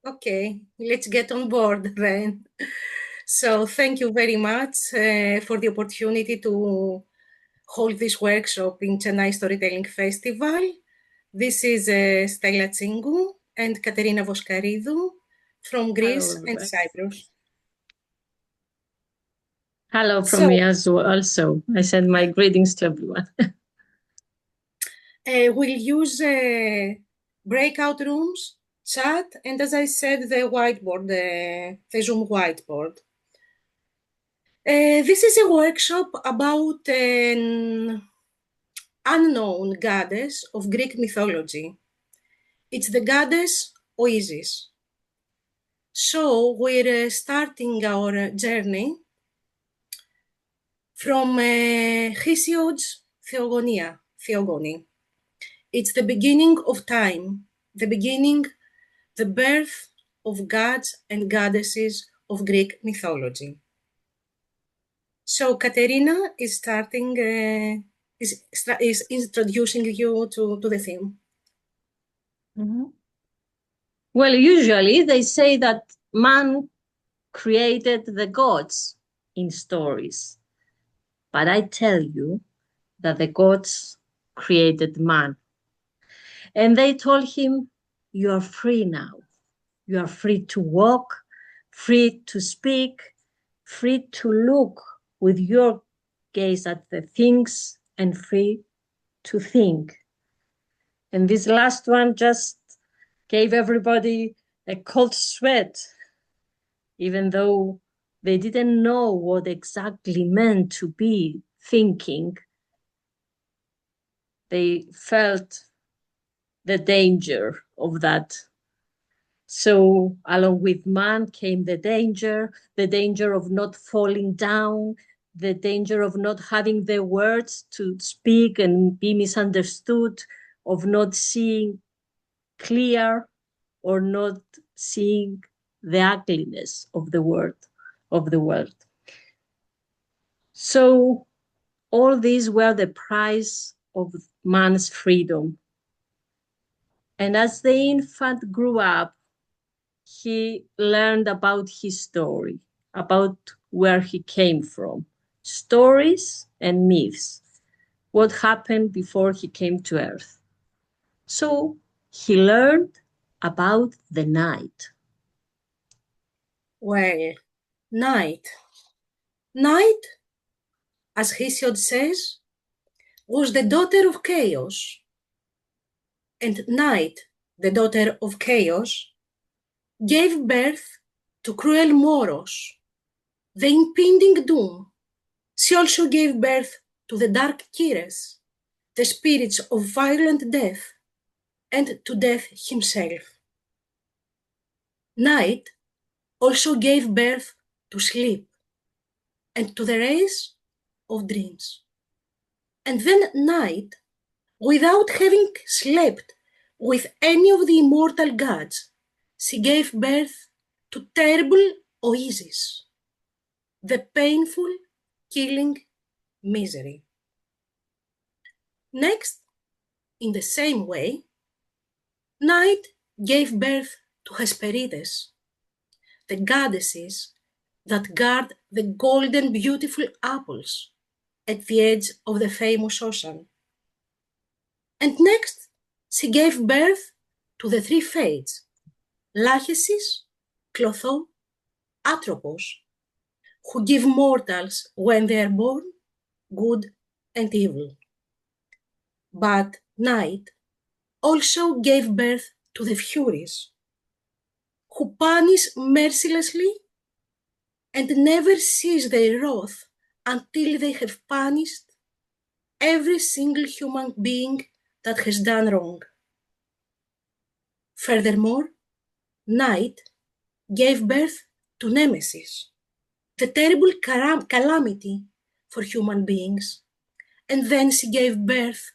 Okay, let's get on board then. So thank you very much for the opportunity to hold this workshop in Chennai Storytelling Festival. This is Stella Tsingou and Katerina Voskaridou from Hello, Greece and everybody. Cyprus. Hello from So me as well. Also, I send my greetings to everyone. we'll use breakout rooms, chat, and as I said, the whiteboard, the Zoom whiteboard. This is a workshop about an unknown goddess of Greek mythology. It's the goddess Oizys. So we're starting our journey from Hesiod's Theogony. It's the beginning of time, the beginning, the birth of gods and goddesses of Greek mythology. So Katerina is starting, is introducing you to the theme. Well, usually they say that man created the gods in stories, but I tell you that the gods created man. And they told him, you are free now. You are free to walk, free to speak, free to look with your gaze at the things, and free to think. And this last one just gave everybody a cold sweat, even though they didn't know what exactly meant to be thinking. They felt the danger of that. So along with man came the danger of not falling down, the danger of not having the words to speak and be misunderstood, of not seeing clear or not seeing the ugliness of the world. So all these were the price of man's freedom. And as the infant grew up, he learned about his story, about where he came from, stories and myths, what happened before he came to Earth. So he learned about the night. Well, night. Night, as Hesiod says, was the daughter of chaos. And Night, the daughter of chaos, gave birth to cruel Moros, the impending doom. She also gave birth to the dark Kires, the spirits of violent death, and to Death himself. Night also gave birth to sleep and to the race of dreams. And then Night, without having slept with any of the immortal gods, she gave birth to terrible Oizys, the painful, killing misery. Next, in the same way, Night gave birth to Hesperides, the goddesses that guard the golden beautiful apples at the edge of the famous ocean. And next, she gave birth to the three fates, Lachesis, Clotho, Atropos, who give mortals when they are born good and evil. But Night also gave birth to the Furies, who punish mercilessly and never cease their wrath until they have punished every single human being that has done wrong. Furthermore, Night gave birth to Nemesis, the terrible calamity for human beings, and then she gave birth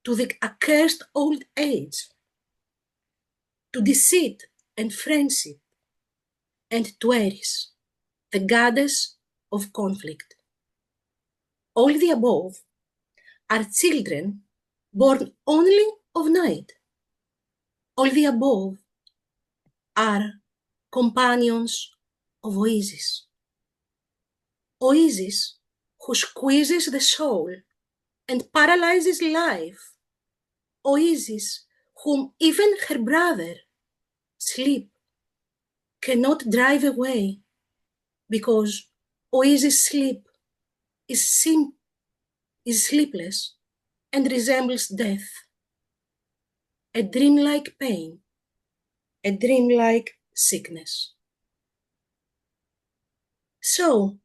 to the accursed old age, to deceit and friendship, and to Eris, the goddess of conflict. All the above are children born only of Night. All the above are companions of Oizys. Oizys, who squeezes the soul and paralyzes life. Oizys, whom even her brother, sleep, cannot drive away, because Oizys' sleep is sleepless and resembles death, a dreamlike pain, a dreamlike sickness. So,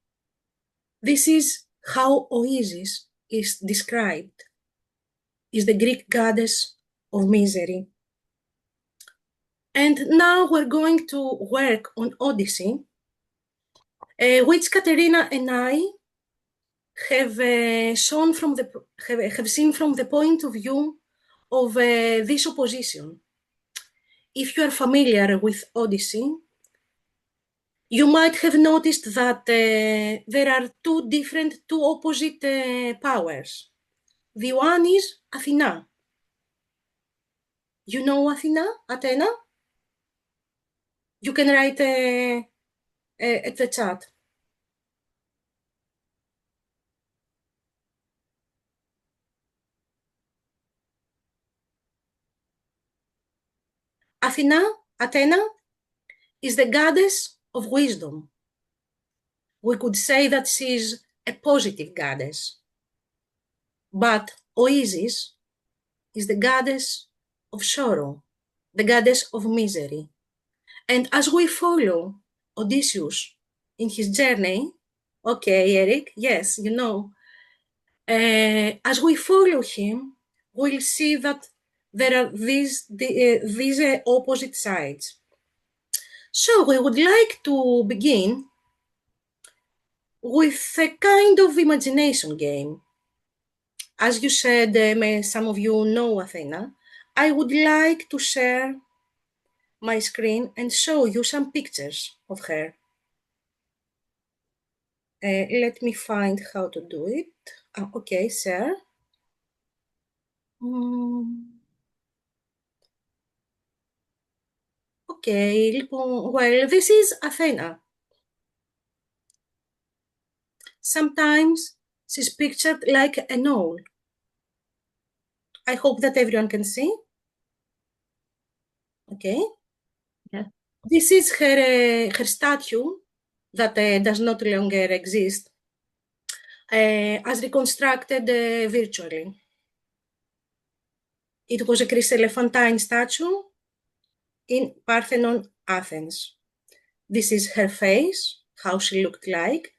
this is how Oizys is described, is the Greek goddess of misery. And now we're going to work on Odyssey, which Katerina and I have have seen from the point of view of this opposition. If you are familiar with Odyssey, you might have noticed that there are two opposite powers. The one is Athena. You know Athena? You can write at the chat. Athena is the goddess of wisdom. We could say that she's a positive goddess. But Oizys is the goddess of sorrow, the goddess of misery. And as we follow Odysseus in his journey, okay, Eric, yes, you know, as we follow him, we'll see that there are these opposite sides. So we would like to begin with a kind of imagination game. As you said, some of you know Athena. I would like to share my screen and show you some pictures of her. Let me find how to do it. Okay, share. Okay, well, this is Athena. Sometimes she's pictured like an owl. I hope that everyone can see. Okay. Yeah. This is her statue that does not longer exist, as reconstructed virtually. It was a chryselephantine statue in Parthenon, Athens. This is her face, how she looked like.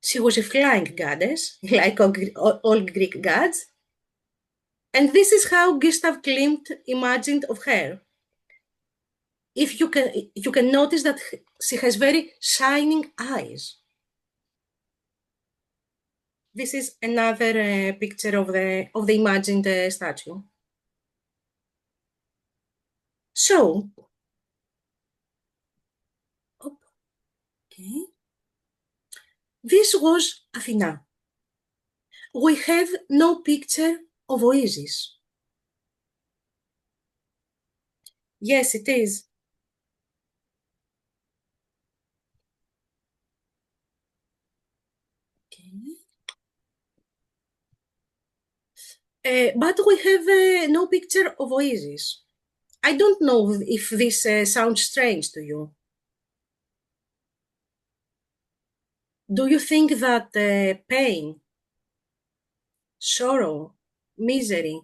She was a flying goddess, like all Greek gods. And this is how Gustav Klimt imagined of her. If you can notice that she has very shining eyes. This is another picture of the imagined statue. So, okay, this was Athena. We have no picture of Oizys. Yes, it is. Okay. But we have no picture of Oizys. I don't know if this sounds strange to you. Do you think that pain, sorrow, misery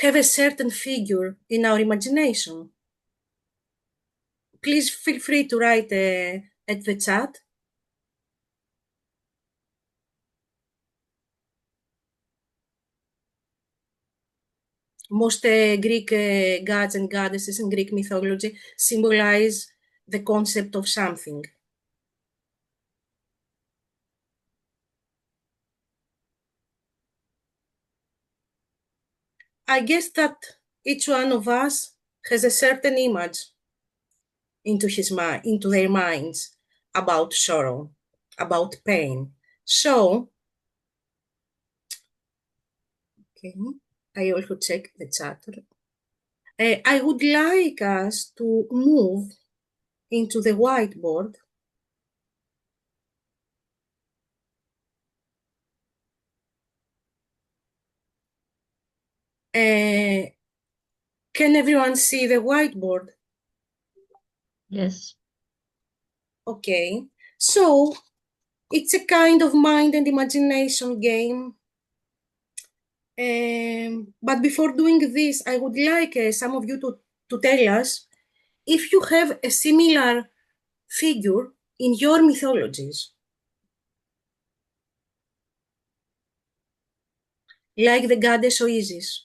have a certain figure in our imagination? Please feel free to write at the chat. Most Greek gods and goddesses in Greek mythology symbolize the concept of something. I guess that each one of us has a certain image into their minds about sorrow, about pain. So, okay, I also check the chat. I would like us to move into the whiteboard. Can everyone see the whiteboard? Yes. Okay, so it's a kind of mind and imagination game. But before doing this, I would like some of you to tell us if you have a similar figure in your mythologies, like the goddess Oizys.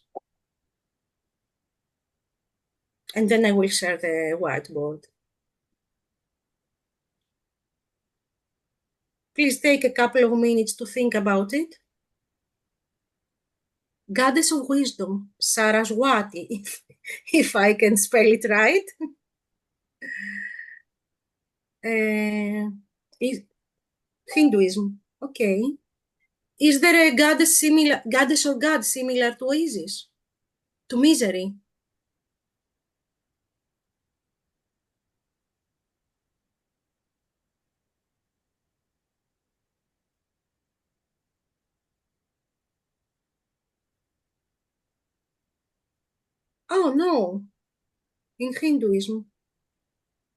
And then I will share the whiteboard. Please take a couple of minutes to think about it. Goddess of wisdom, Saraswati, if I can spell it right. Is Hinduism. Okay. Is there a goddess or god similar to Oasis? To misery? Oh no, in Hinduism.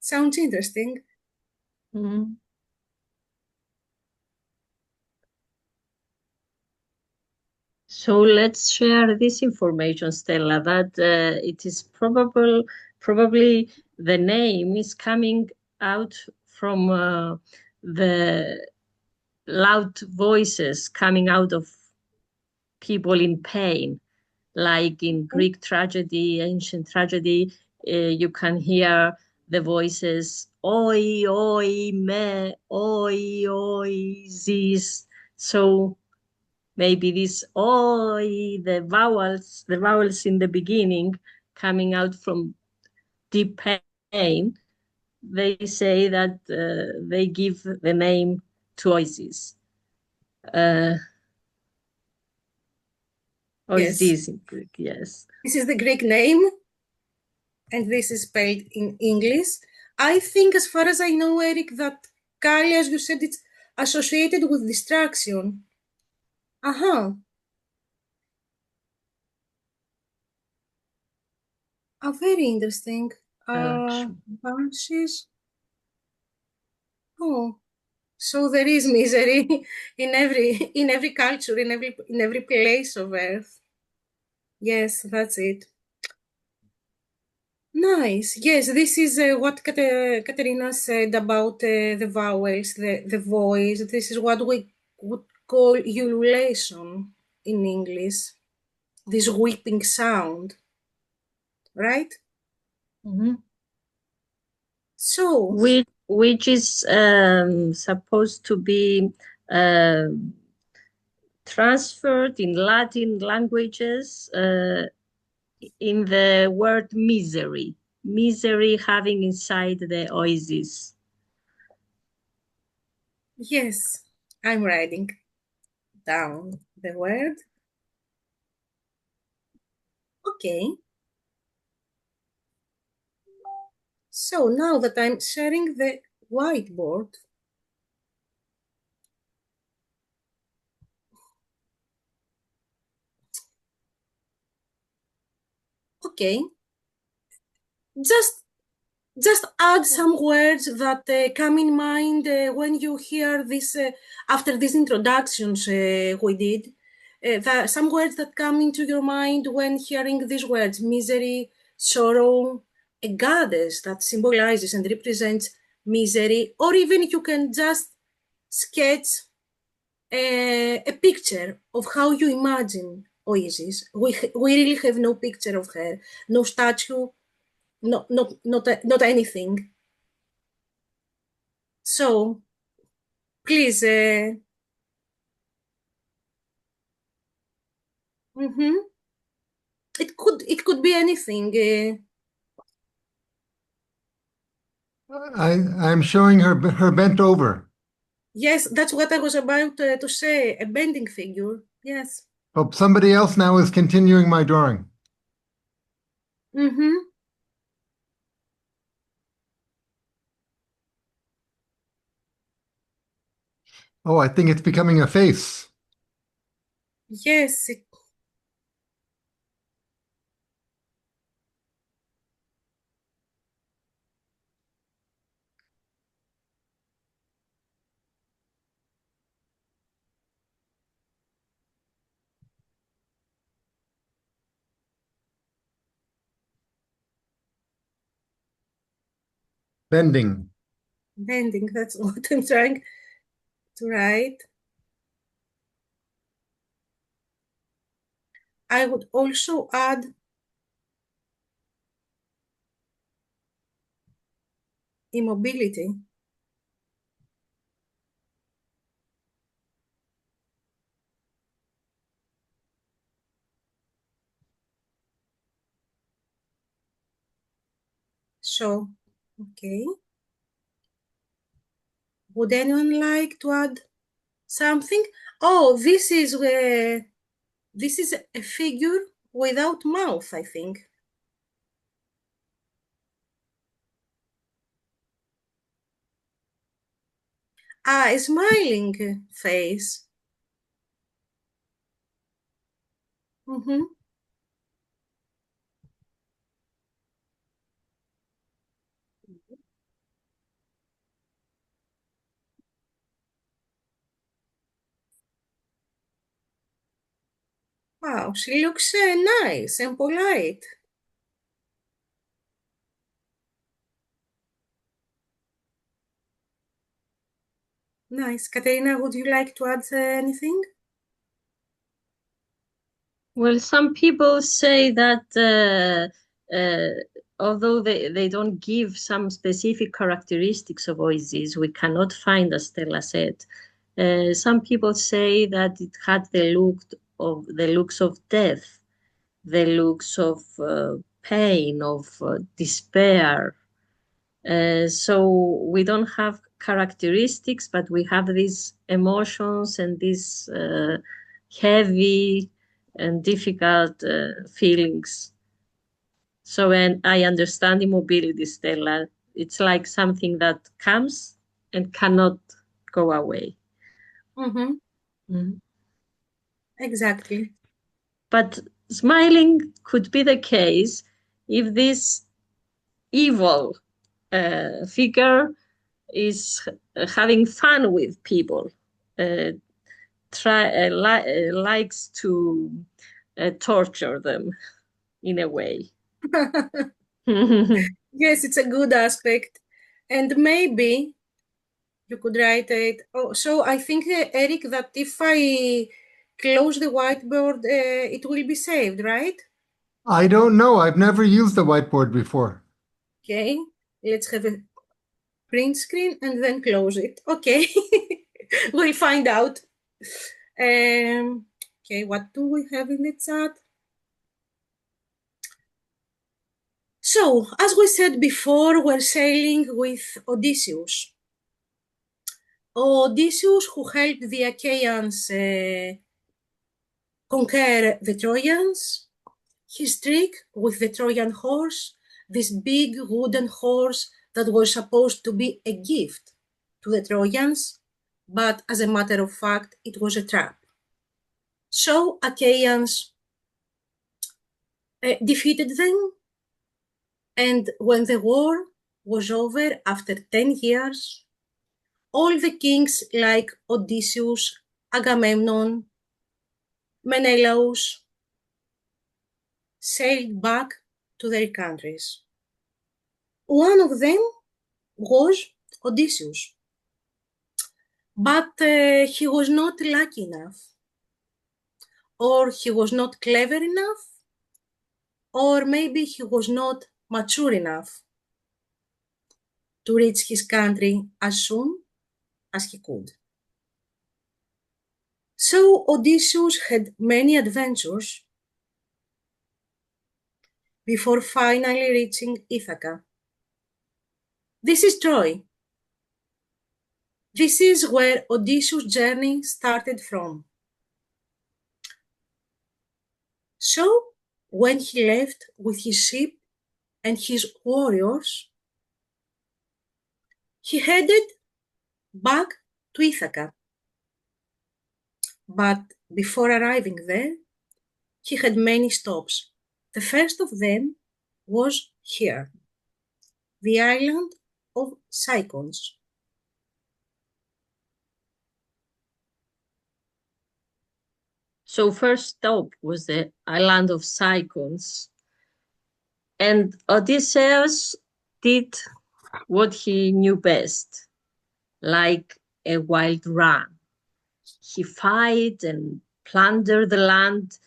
Sounds interesting. Mm. So let's share this information, Stella, that it is probably the name is coming out from the loud voices coming out of people in pain, like in Greek tragedy, ancient tragedy, you can hear the voices, oi, oi, me, oi, oi, zis. So maybe this oi, the vowels in the beginning coming out from deep pain, they say that they give the name to Oizys. Yes. Oizys in Greek, yes. This is the Greek name, and this is spelled in English. I think, as far as I know, Eric, that Kali, as you said, it's associated with distraction. Uh-huh. Very interesting. Action. Banshees. Oh, so there is misery in every culture, in every place of Earth. Yes, that's it. Nice. Yes, this is what Katerina said about the vowels, the voice. This is what we would call ululation in English. This weeping sound, right? Mhm. So, Which is supposed to be transferred in Latin languages in the word misery. Misery having inside the oasis. yes, I'm writing down the word. Okay. So now that I'm sharing the whiteboard, okay, just just add some words that come in mind when you hear this after these introductions we did. Some words that come into your mind when hearing these words: misery, sorrow, a goddess that symbolizes and represents misery, or even you can just sketch a picture of how you imagine Oasis. We really have no picture of her, no statue, not anything. So please, mhm. It could be anything. I'm showing her bent over. Yes, that's what I was about to say. A bending figure. Yes. Oh, somebody else now is continuing my drawing. Mm-hmm. Oh, I think it's becoming a face. Yes, Bending. bending. That's what I'm trying to write. I would also add immobility. So, okay. Would anyone like to add something? Oh, this is a figure without mouth, I think. Ah, a smiling face. Mm-hmm. Wow, she looks nice and polite. Nice. Katerina, would you like to add anything? Well, some people say that although they don't give some specific characteristics of Oizys, we cannot find, as Stella said. Some people say that it had the looks of death, the looks of pain, of despair. So we don't have characteristics, but we have these emotions and these heavy and difficult feelings. So when I understand immobility, Stella, it's like something that comes and cannot go away. Mm-hmm. Mhm. Exactly. But smiling could be the case if this evil figure is having fun with people, uh, likes to torture them in a way. Yes, it's a good aspect. And maybe you could write it. Oh, so I think, Eric, that if I close the whiteboard, it will be saved, right? I don't know. I've never used the whiteboard before. Okay, let's have a print screen and then close it. Okay, we'll find out. Okay, what do we have in the chat? So, as we said before, we're sailing with Odysseus. Odysseus, who helped the Achaeans conquer the Trojans. His trick with the Trojan horse, this big wooden horse that was supposed to be a gift to the Trojans, but as a matter of fact, it was a trap. So Achaeans defeated them, and when the war was over after 10 years, all the kings like Odysseus, Agamemnon, Menelaus sailed back to their countries. One of them was Odysseus, but he was not lucky enough, or he was not clever enough, or maybe he was not mature enough to reach his country as soon as he could. So Odysseus had many adventures before finally reaching Ithaca. This is Troy. This is where Odysseus' journey started from. So, when he left with his ship and his warriors, he headed back to Ithaca. But before arriving there, he had many stops. The first of them was here, the island of Cycons. So first stop was the island of Cycons. And Odysseus did what he knew best, like a wild ram. He fight and plundered the land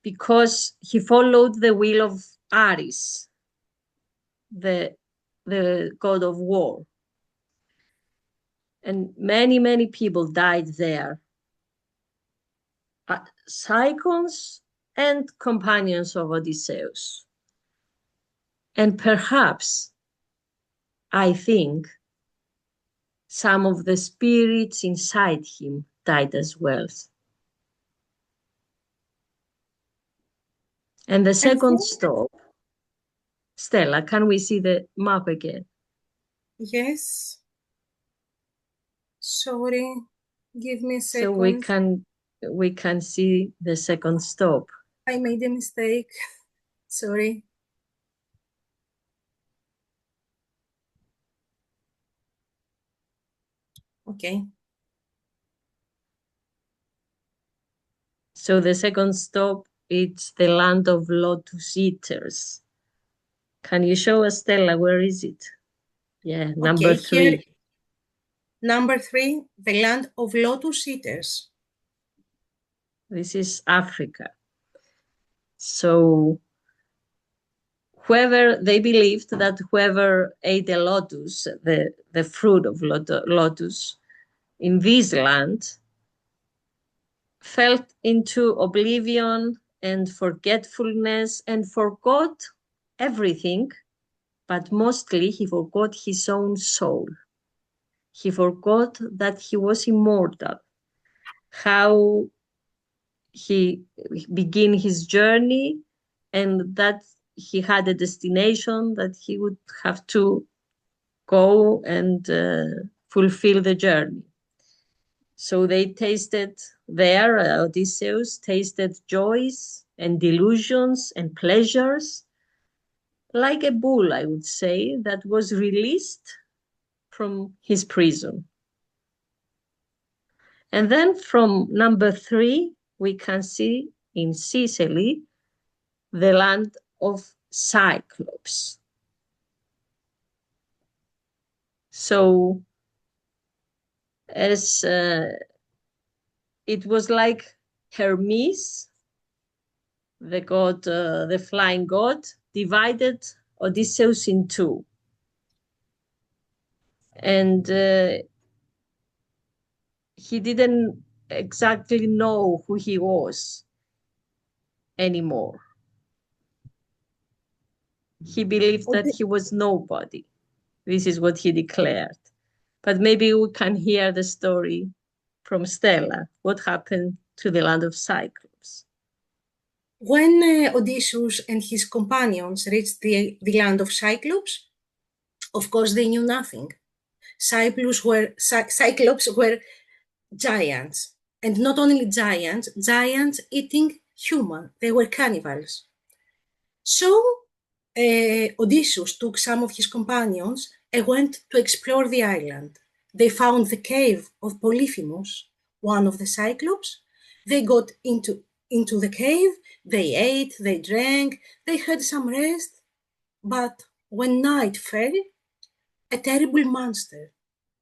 because he followed the will of Ares, the god of war. And many, many people died there. Cycons and companions of Odysseus. And perhaps, I think, some of the spirits inside him died as well. And the second stop, Stella, can we see the map again? Yes. Sorry, give me a second. So we can see the second stop. I made a mistake. Sorry. Okay. So the second stop, it's the land of lotus eaters. Can you show us, Stella, where is it? Yeah, number 3. Here, number 3, the land of lotus eaters. This is Africa. So they believed that whoever ate a lotus, the fruit of lotus in this land, fell into oblivion and forgetfulness and forgot everything, but mostly he forgot his own soul. He forgot that he was immortal, how he began his journey, and that he had a destination that he would have to go and fulfill the journey. So they tasted there, Odysseus tasted joys and delusions and pleasures, like a bull, I would say, that was released from his prison. And then from number 3, we can see in Sicily, the land of Cyclops. So as it was like Hermes, the god, the flying god, divided Odysseus in 2. And he didn't exactly know who he was anymore. He believed that he was nobody. This is what he declared. But maybe we can hear the story from Stella. What happened to the land of Cyclops? When Odysseus and his companions reached the land of Cyclops, of course they knew nothing. Cyclops were giants, and not only giants eating human. They were cannibals. So Odysseus took some of his companions and went to explore the island. They found the cave of Polyphemus, one of the Cyclops. They got into the cave, they ate, they drank, they had some rest. But when night fell, a terrible monster,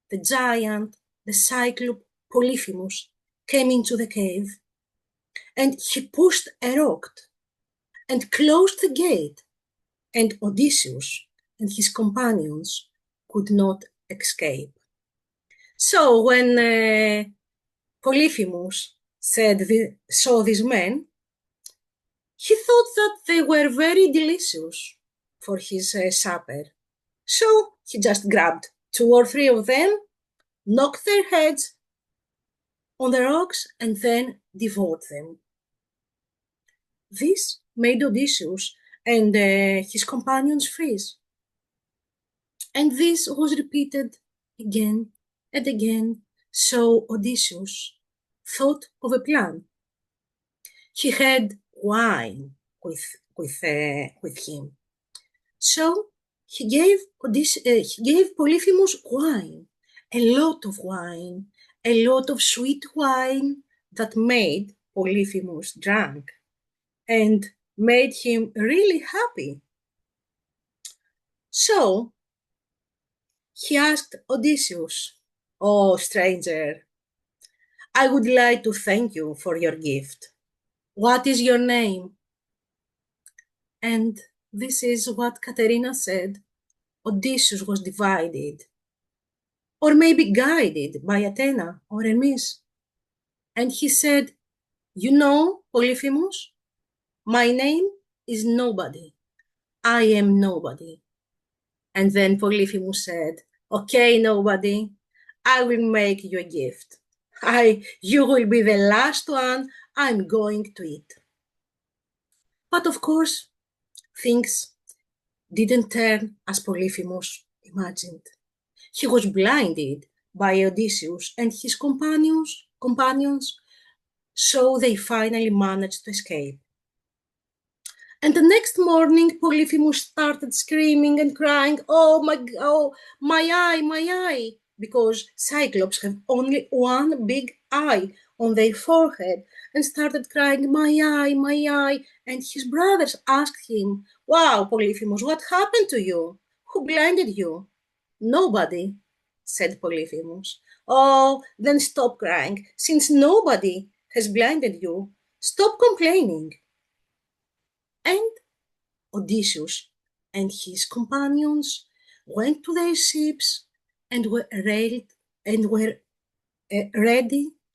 the giant, the Cyclops Polyphemus, came into the cave, and he pushed a rock and closed the gate, and Odysseus and his companions could not escape. So when Polyphemus saw these men, he thought that they were very delicious for his supper. So he just grabbed 2 or 3 of them, knocked their heads on the rocks, and then devoured them. This made Odysseus and his companions freeze. And this was repeated again and again, so Odysseus thought of a plan. He had wine with him. So he gave Polyphemus wine, a lot of wine, a lot of sweet wine that made Polyphemus drunk and made him really happy. So he asked Odysseus, "Oh, stranger, I would like to thank you for your gift. What is your name?" And this is what Katerina said. Odysseus was divided, or maybe guided by Athena or Hermes. And he said, "You know, Polyphemus, my name is Nobody. I am nobody." And then Polyphemus said, "Okay, Nobody, I will make you a gift. You will be the last one I'm going to eat." But of course, things didn't turn as Polyphemus imagined. He was blinded by Odysseus and his companions, so they finally managed to escape. And the next morning, Polyphemus started screaming and crying, "Oh, my eye, my eye," because Cyclops have only one big eye on their forehead, and started crying, "My eye, my eye." And his brothers asked him, "Wow, Polyphemus, what happened to you? Who blinded you?" "Nobody," said Polyphemus. "Oh, then stop crying. Since nobody has blinded you, stop complaining." And Odysseus and his companions went to their ships and were ready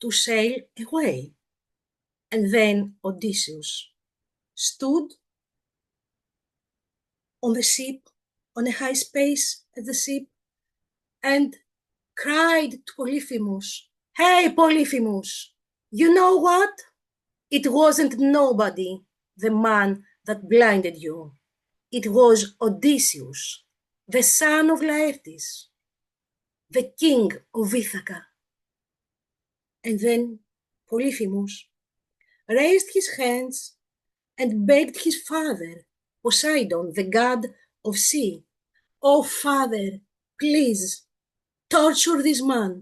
to sail away. And then Odysseus stood on the ship, on a high space at the ship, and cried to Polyphemus, "Hey, Polyphemus, you know what? It wasn't nobody, the man that blinded you. It was Odysseus, the son of Laertes, the king of Ithaca." And then Polyphemus raised his hands and begged his father, Poseidon, the god of sea, "Oh, father, please torture this man.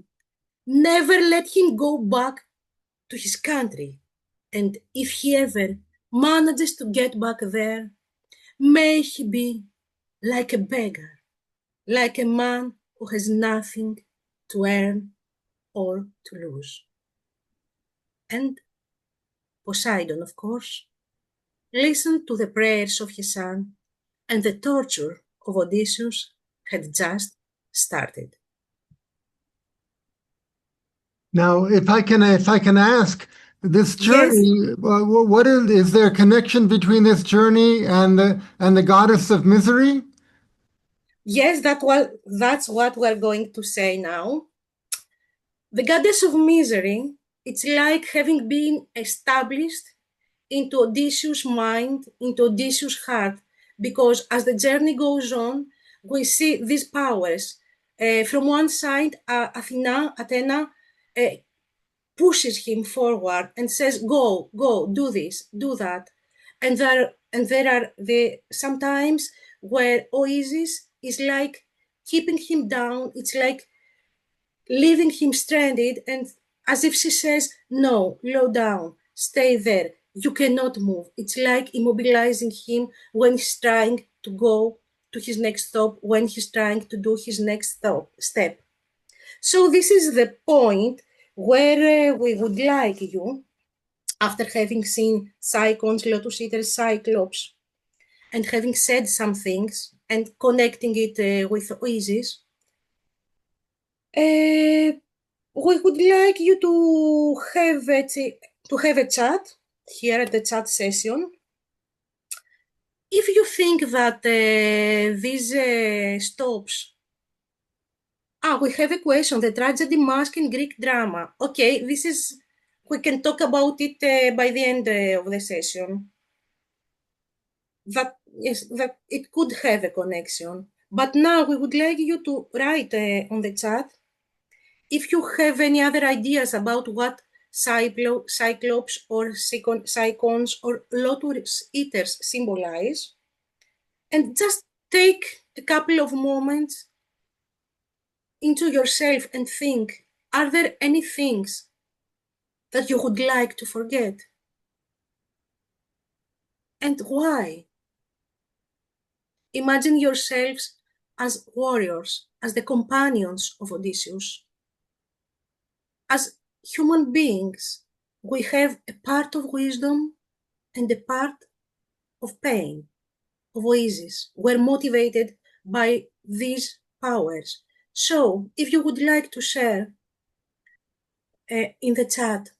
Never let him go back to his country. And if he ever manages to get back there, may he be like a beggar, like a man who has nothing to earn or to lose." And Poseidon, of course, listened to the prayers of his son, and the torture of Odysseus had just started. Now, if I can ask, this Yes, journey, what is there a connection between this journey and the goddess of misery? yes, that's what we're going to say now. The goddess of misery, it's like having been established into Odysseus' mind, into Odysseus' heart, because as the journey goes on, we see these powers. From one side, Athena, uh, pushes him forward and says, "Go, go, do this, do that." And there are the sometimes where Oizys is like keeping him down. It's like leaving him stranded, and as if she says, "No, low down, stay there. You cannot move." It's like immobilizing him when he's trying to go to his next stop, when he's trying to do his next step. So this is the point where we would like you, after having seen Cyclones, Lotus Eaters, Cyclops, and having said some things and connecting it with Oizys, we would like you to have a chat here at the chat session. If you think that these stops... we have a question. The tragedy mask in Greek drama. Okay, we can talk about it by the end of the session. yes, that it could have a connection. But now we would like you to write on the chat if you have any other ideas about what cyclops or cyclones or lotus eaters symbolize, and just take a couple of moments into yourself and think, are there any things that you would like to forget? And why? Imagine yourselves as warriors, as the companions of Odysseus. As human beings, we have a part of wisdom and a part of pain, of Oizys. We're motivated by these powers. So, if you would like to share in the chat,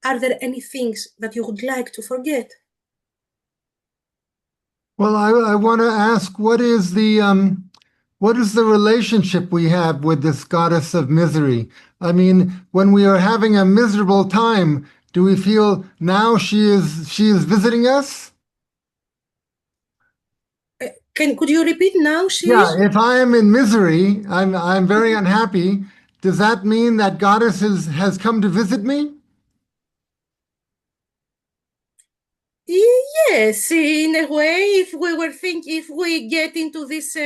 are there any things that you would like to forget? Well, I want to ask, what is the relationship we have with this goddess of misery? I mean, when we are having a miserable time, do we feel now she is visiting us? Could you repeat now? Yeah, if I am in misery, I'm very unhappy. Does that mean that goddess has come to visit me? Yes, in a way, if we get into this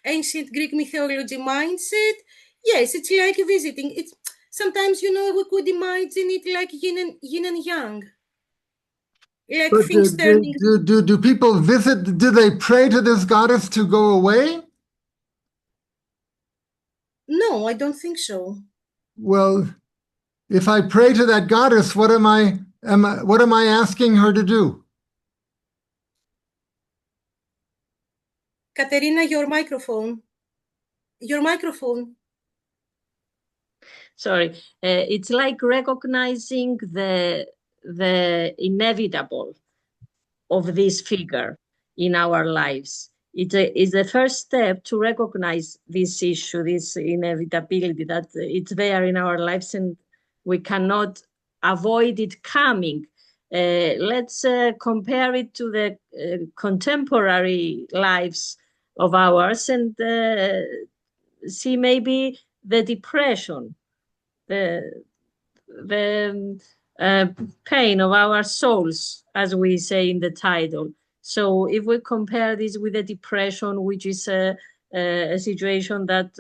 ancient Greek mythology mindset, yes, it's like visiting. It's sometimes, we could imagine it like yin and yang, like But things turning. do people visit? Do they pray to this goddess to go away? No, I don't think so. Well, if I pray to that goddess, what am I asking her to do? Katerina, your microphone. Your microphone. Sorry, it's like recognizing the inevitable of this figure in our lives. It is the first step to recognize this issue, this inevitability that it's there in our lives and we cannot avoid it coming. Let's compare it to the contemporary lives of ours and see maybe the depression, the pain of our souls, as we say in the title. So if we compare this with the depression, which is a situation that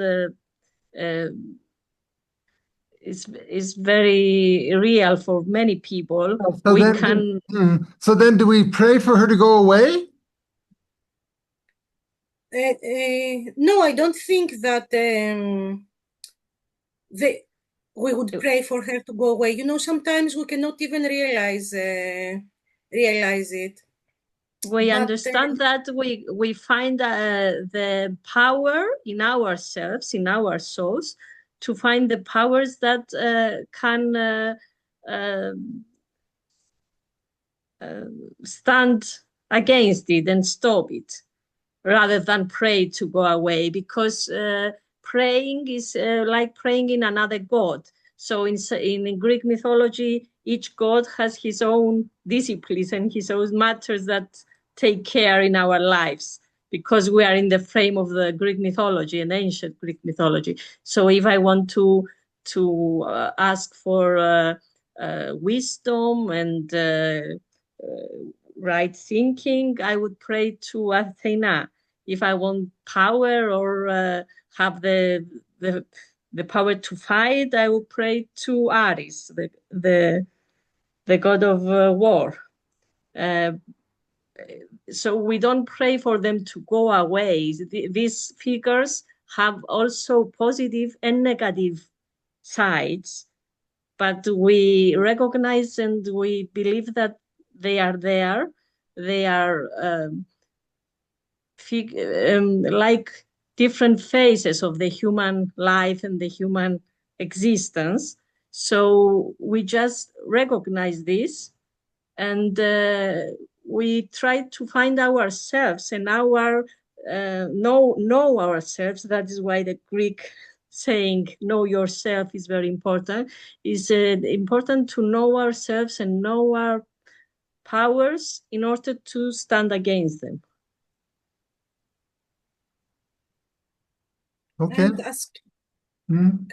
is very real for many people, So we then, can. so then, do we pray for her to go away? No, I don't think that we would pray for her to go away. Sometimes we cannot even realize it. We But understand that we find the power in ourselves, in our souls, to find the powers that can stand against it and stop it, rather than pray to go away, because praying is like praying in another god. So in Greek mythology, each god has his own disciplines and his own matters that take care in our lives, because we are in the frame of the Greek mythology and ancient Greek mythology. So if I want to ask for wisdom and right thinking, I would pray to Athena. If I want power or have the power to fight, I will pray to Ares, the god of war. So we don't pray for them to go away. These figures have also positive and negative sides, but we recognize and we believe that they are there. They are like different phases of the human life and the human existence. So we just recognize this and we try to find ourselves and know ourselves. That is why the Greek saying "know yourself" is very important. It's important to know ourselves and know our powers in order to stand against them. Okay. And as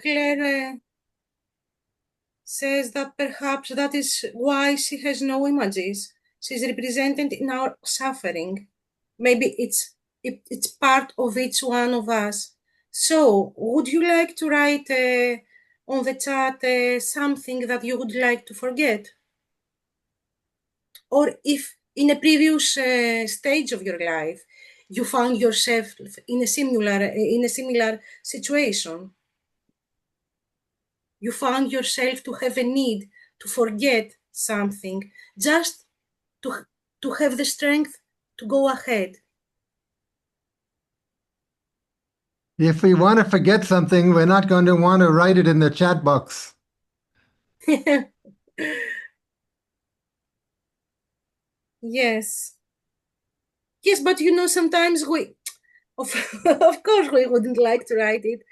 Claire says that perhaps that is why she has no images. She's represented in our suffering. Maybe it's part of each one of us. So, would you like to write on the chat something that you would like to forget? Or if in a previous stage of your life you found yourself in a similar situation, you found yourself to have a need to forget something, just to have the strength to go ahead. If we want to forget something, we're not going to want to write it in the chat box. Yes. Yes, but sometimes of course, we wouldn't like to write it,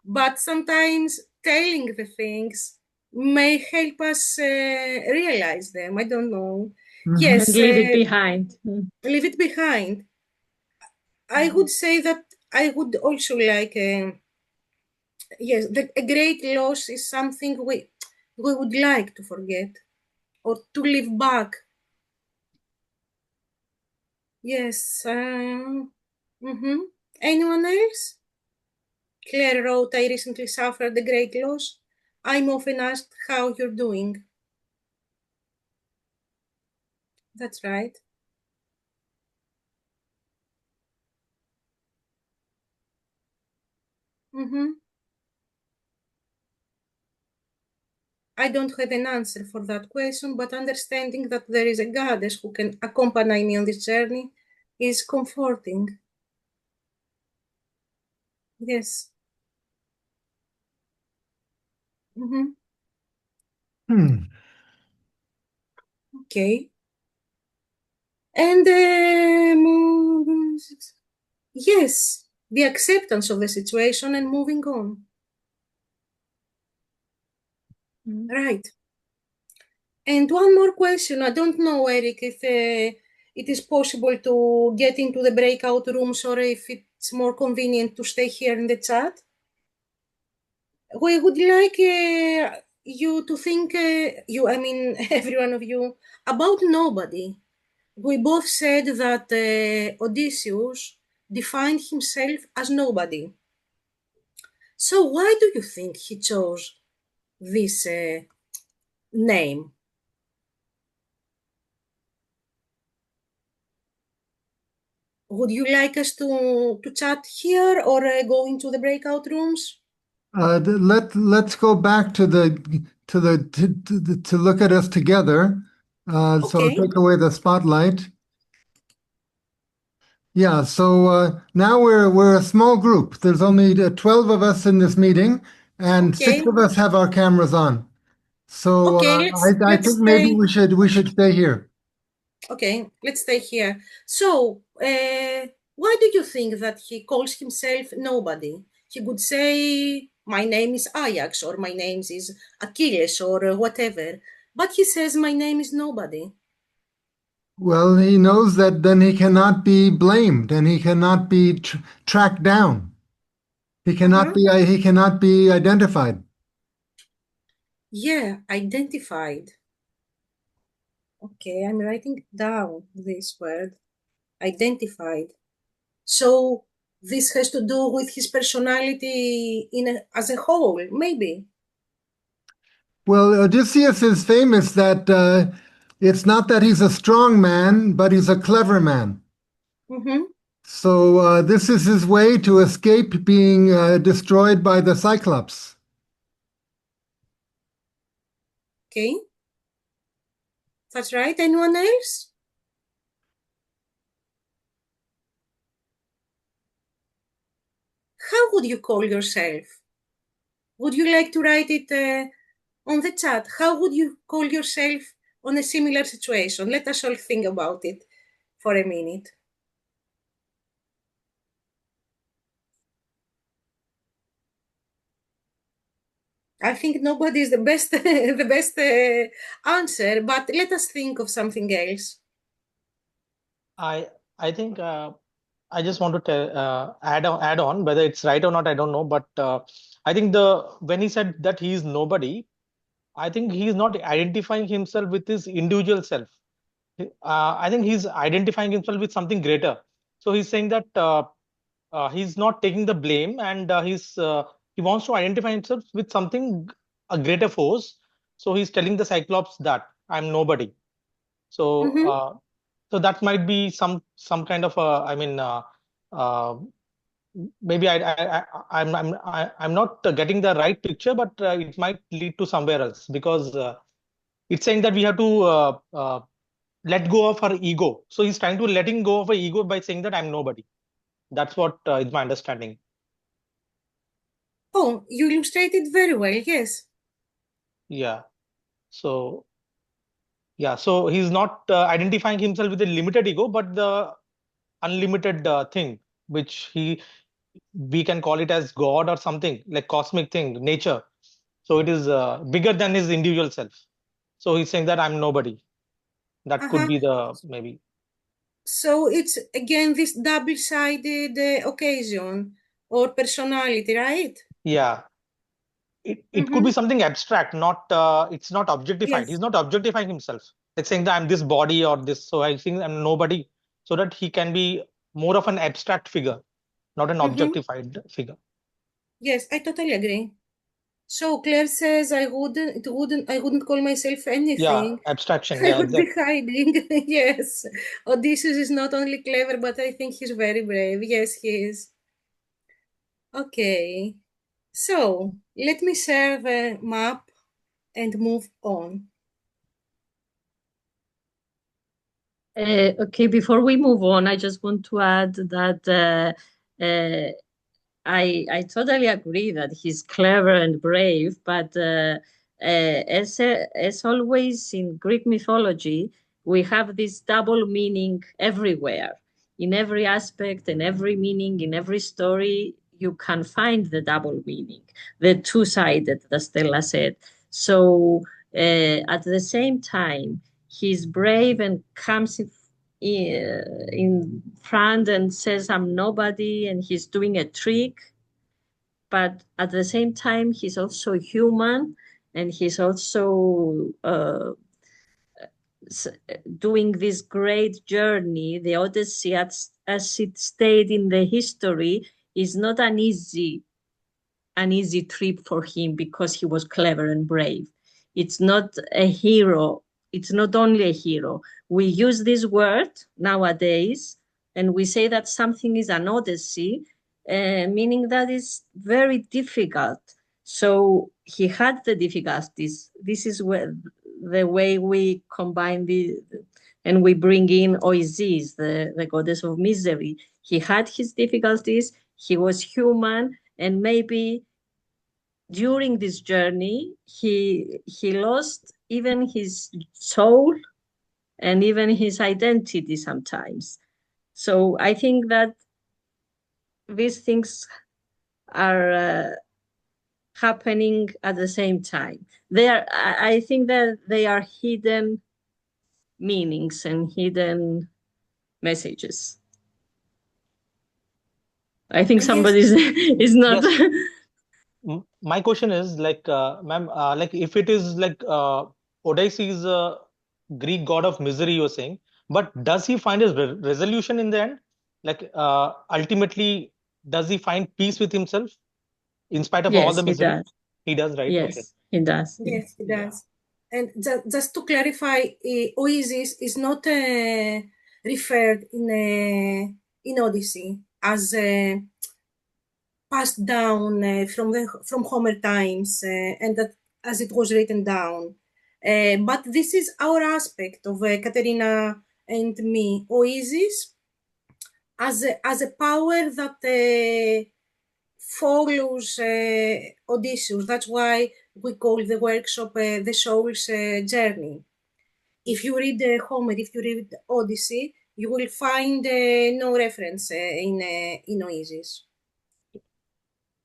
but sometimes telling the things may help us realize them. I don't know. Yes, And leave it behind. leave it behind. I would say that I would also like, yes, a great loss is something we would like to forget or to leave back. Yes. Anyone else? Claire wrote, I recently suffered a great loss. I'm often asked how you're doing. That's right. I don't have an answer for that question, but understanding that there is a goddess who can accompany me on this journey is comforting. Yes. Okay. And yes, the acceptance of the situation and moving on. Right. And one more question. I don't know, Eric, if it is possible to get into the breakout rooms or if it's more convenient to stay here in the chat. We would like you to think, every one of you, about nobody. We both said that Odysseus defined himself as nobody. So why do you think he chose this name? Would you like us to chat here or go into the breakout rooms? Let's go back to look at us together. So Okay. take away the spotlight. Yeah. So now we're a small group. There's only 12 of us in this meeting, and Okay. 6 of us have our cameras on. So Okay, I think maybe we should stay here. Okay, let's stay here. So, why do you think that he calls himself nobody? He could say, my name is Ajax, or my name is Achilles, or whatever. But he says, my name is nobody. Well, he knows that then he cannot be blamed and he cannot be tracked down. He cannot be identified. Yeah, identified. Okay, I'm writing down this word, identified. So this has to do with his personality as a whole, maybe. Well, Odysseus is famous that it's not that he's a strong man, but he's a clever man. So this is his way to escape being destroyed by the Cyclops. Okay. That's right. Anyone else? How would you call yourself? Would you like to write it on the chat? How would you call yourself on a similar situation? Let us all think about it for a minute. I think nobody is the best the best answer, but let us think of something else. I think I just want to add on whether it's right or not, I don't know. But I think the when he said that he is nobody, I think he is not identifying himself with his individual self. I think he's identifying himself with something greater. So he's saying that he's not taking the blame, and he wants to identify himself with something, a greater force. So he's telling the Cyclops that I'm nobody. So Mm-hmm. so that might be some kind of I mean uh, maybe I'm not getting the right picture, but it might lead to somewhere else, because it's saying that we have to let go of our ego. So he's trying to letting go of our ego by saying that I'm nobody. That's what is my understanding. Oh, you illustrated very well, yes. Yeah. So yeah. So he's not identifying himself with a limited ego, but the unlimited thing, which we can call it as God or something like cosmic thing, nature. So it is bigger than his individual self. So he's saying that I'm nobody. That could Uh-huh. be the maybe. So it's again this double-sided occasion or personality, right? Yeah. It could be Mm-hmm. something abstract, not it's not objectified. He's Yes. not objectifying himself, like saying that I'm this body or this. So I think I'm nobody, so that he can be more of an abstract figure, not an Mm-hmm. objectified figure. Yes, I totally agree. So Claire says I wouldn't call myself Yeah, anything. abstraction. I Yeah, would be exactly. hiding. Yes. Odysseus is not only clever, but I think he's very brave. Yes, he is. Okay. So let me share the map and move on. Okay, before we move on, I just want to add that I totally agree that he's clever and brave, but as always in Greek mythology, we have this double meaning everywhere. In every aspect, in every meaning, in every story, you can find the double meaning, the two-sided, that Stella said. So at the same time, he's brave and comes in front and says, I'm nobody, and he's doing a trick. But at the same time, he's also human, and he's also doing this great journey. The Odyssey, as it stayed in the history, is not an easy trip for him because he was clever and brave. It's not a hero. It's not only a hero. We use this word nowadays and we say that something is an odyssey, meaning that it's very difficult. So he had the difficulties. This is where the way we combine and we bring in Oizys, the goddess of misery. He had his difficulties. He was human, and maybe during this journey he lost even his soul and even his identity sometimes. So I think that these things are happening at the same time. I think that they are hidden meanings and hidden messages. I think Yes. somebody is not. Yes. My question is like, ma'am, like if it is like Odyssey is a Greek god of misery, you're saying, but does he find his resolution in the end? Like ultimately, does he find peace with himself in spite of all Yes, the he misery? does. He does, right? Okay. Yes, he does. Yes. Yes, he Yeah. does. And just to clarify, Oasis is not referred in Odyssey as passed down from Homer times and that as it was written down. But this is our aspect of Katerina and me, Oasis, as a power that follows Odysseus. That's why we call the workshop the soul's journey. If you read Homer, if you read Odyssey, you will find no reference in Oasis.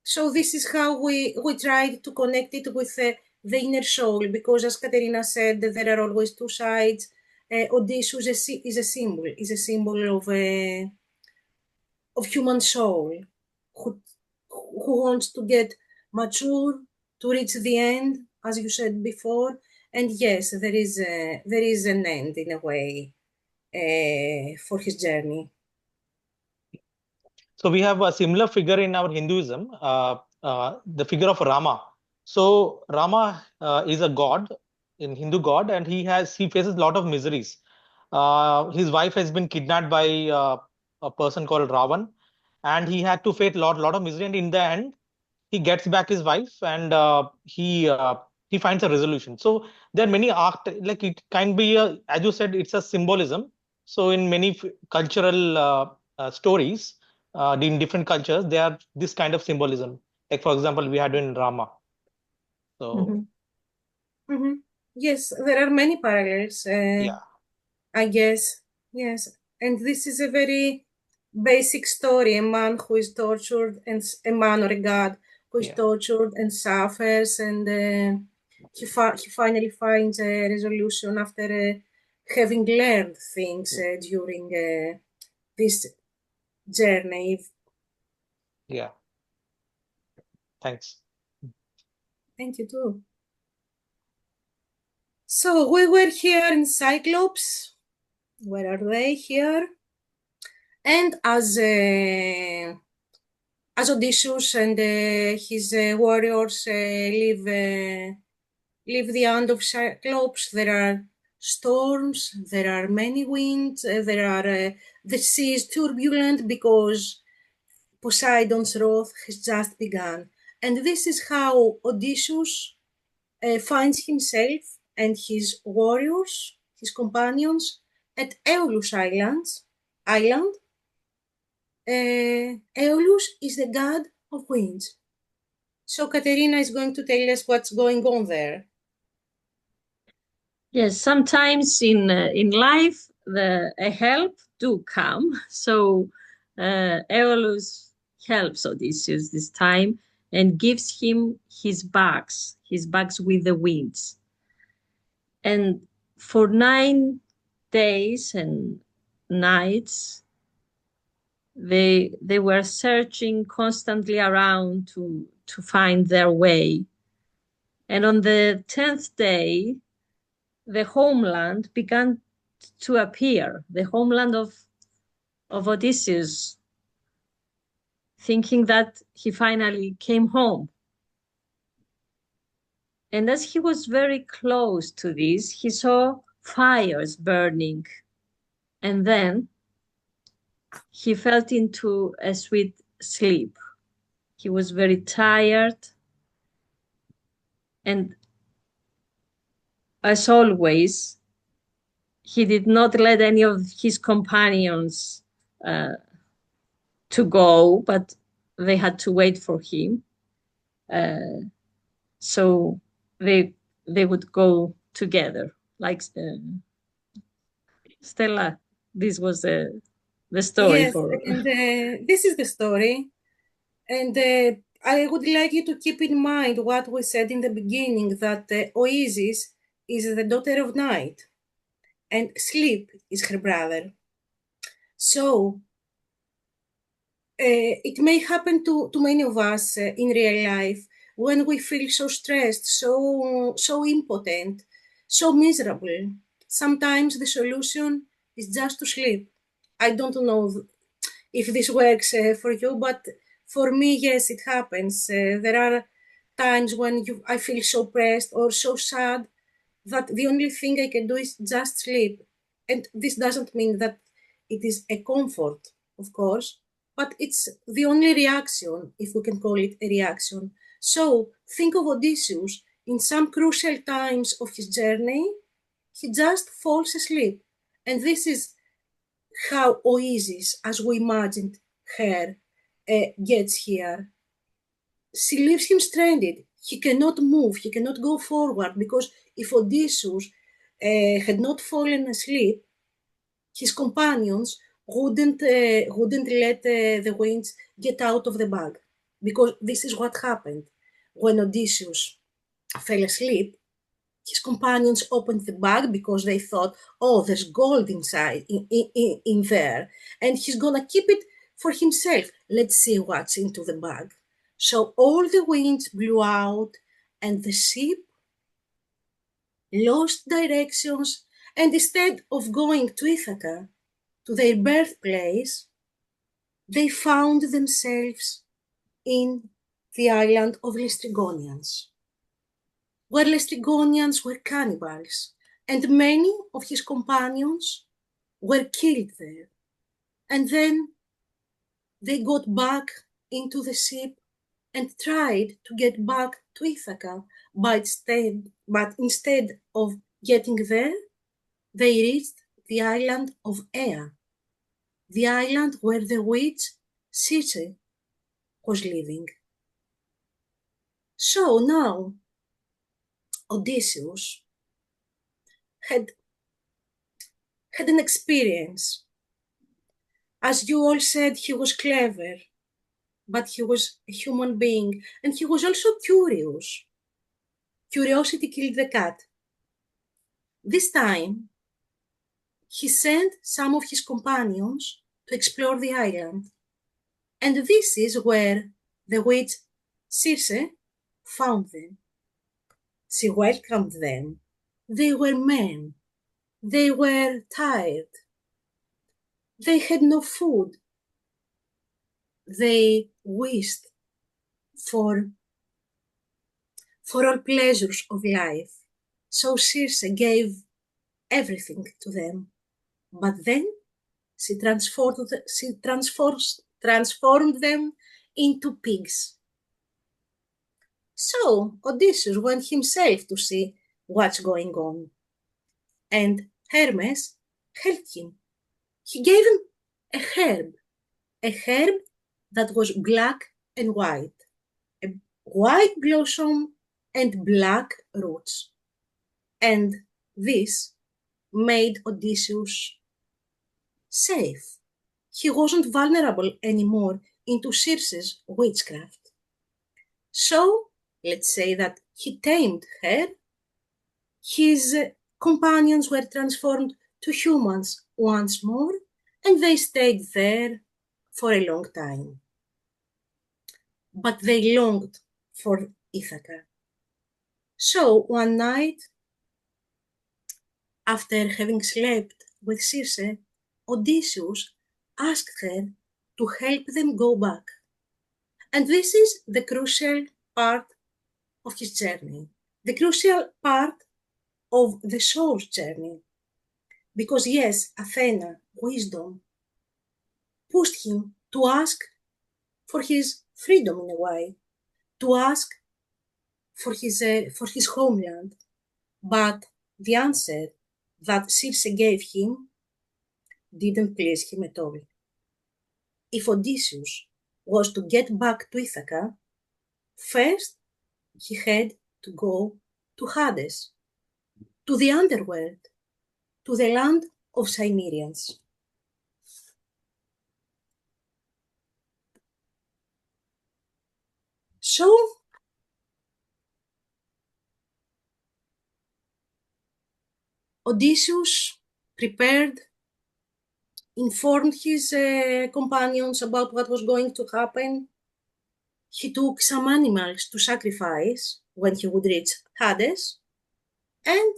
So this is how we tried to connect it with the inner soul, because as Katerina said, there are always two sides. Odysseus is a symbol of of human soul, who wants to get mature, to reach the end, as you said before. And yes, there is an end in a way for his journey. So we have a similar figure in our Hinduism, the figure of Rama. So Rama is a god, in Hindu god, and he faces a lot of miseries. His wife has been kidnapped by a person called Ravan, and he had to face lot of misery. And in the end, he gets back his wife, and he finds a resolution. So there are many art, like it can be as you said, it's a symbolism. So in many cultural stories, in different cultures, there are this kind of symbolism. Like for example, we had in Rama. So Mm-hmm. Yes, there are many parallels, yeah, I guess. Yes, and this is a very basic story: a man who is tortured, and a man or a god who is yeah, tortured and suffers, and he finally finds a resolution after having learned things during this journey. yeah. Thanks. Thank you too. So we were here in Cyclops. Where are they? Here. And as Odysseus and his warriors leave the end of Cyclops, there are storms, there are many winds, the sea is turbulent because Poseidon's wrath has just begun. And this is how Odysseus finds himself and his warriors, his companions, at Aeolus Island. Aeolus is the god of winds. So Katerina is going to tell us what's going on there. Yes, sometimes in life a help do come. So Aeolus helps Odysseus this time and gives him his bags with the winds. And for 9 days and nights, they were searching constantly around to find their way. And on the 10th day, the homeland began to appear, the homeland of Odysseus, thinking that he finally came home. And as he was very close to this, he saw fires burning. And then he fell into a sweet sleep. He was very tired. And as always, he did not let any of his companions to go, but they had to wait for him. So they would go together. Like Stella, this was the story Yes, for. and this is the story. And I would like you to keep in mind what we said in the beginning, that Oizys is the daughter of night, and sleep is her brother. So it may happen to many of us in real life when we feel so stressed, so impotent, so miserable. Sometimes the solution is just to sleep. I don't know if this works for you, but for me, yes, it happens. There are times when I feel so pressed or so sad that the only thing I can do is just sleep. And this doesn't mean that it is a comfort, of course, but it's the only reaction, if we can call it a reaction. So think of Odysseus in some crucial times of his journey, he just falls asleep. And this is how Oizys, as we imagined her, gets here. She leaves him stranded. He cannot move, he cannot go forward, because if Odysseus had not fallen asleep, his companions wouldn't let the winds get out of the bag, because this is what happened. When Odysseus fell asleep, his companions opened the bag because they thought, oh, there's gold inside in there, and he's gonna keep it for himself. Let's see what's into the bag. So all the winds blew out, and the ship lost directions, and instead of going to Ithaca, to their birthplace, they found themselves in the island of Laestrygonians, where Laestrygonians were cannibals, and many of his companions were killed there. And then they got back into the ship and tried to get back to Ithaca, but instead of getting there, they reached the island of Ea, the island where the witch Circe was living. So now Odysseus had an experience. As you all said, he was clever, but he was a human being, and he was also curious. Curiosity killed the cat. This time, he sent some of his companions to explore the island, and this is where the witch Circe found them. She welcomed them. They were men. They were tired. They had no food. They wished for all pleasures of life. So Circe gave everything to them. But then she transformed them into pigs. So Odysseus went himself to see what's going on. And Hermes helped him. He gave him a herb that was black and white, a white blossom and black roots. And this made Odysseus safe. He wasn't vulnerable anymore into Circe's witchcraft. So let's say that he tamed her. His companions were transformed to humans once more, and they stayed there for a long time. But they longed for Ithaca. So one night, after having slept with Circe, Odysseus asked her to help them go back. And this is the crucial part of his journey, the crucial part of the soul's journey. Because yes, Athena, wisdom, pushed him to ask for his freedom in a way, to ask for his homeland. But the answer that Circe gave him didn't please him at all. If Odysseus was to get back to Ithaca, first he had to go to Hades, to the underworld, to the land of Cimmerians. So Odysseus prepared, informed his companions about what was going to happen. He took some animals to sacrifice when he would reach Hades, and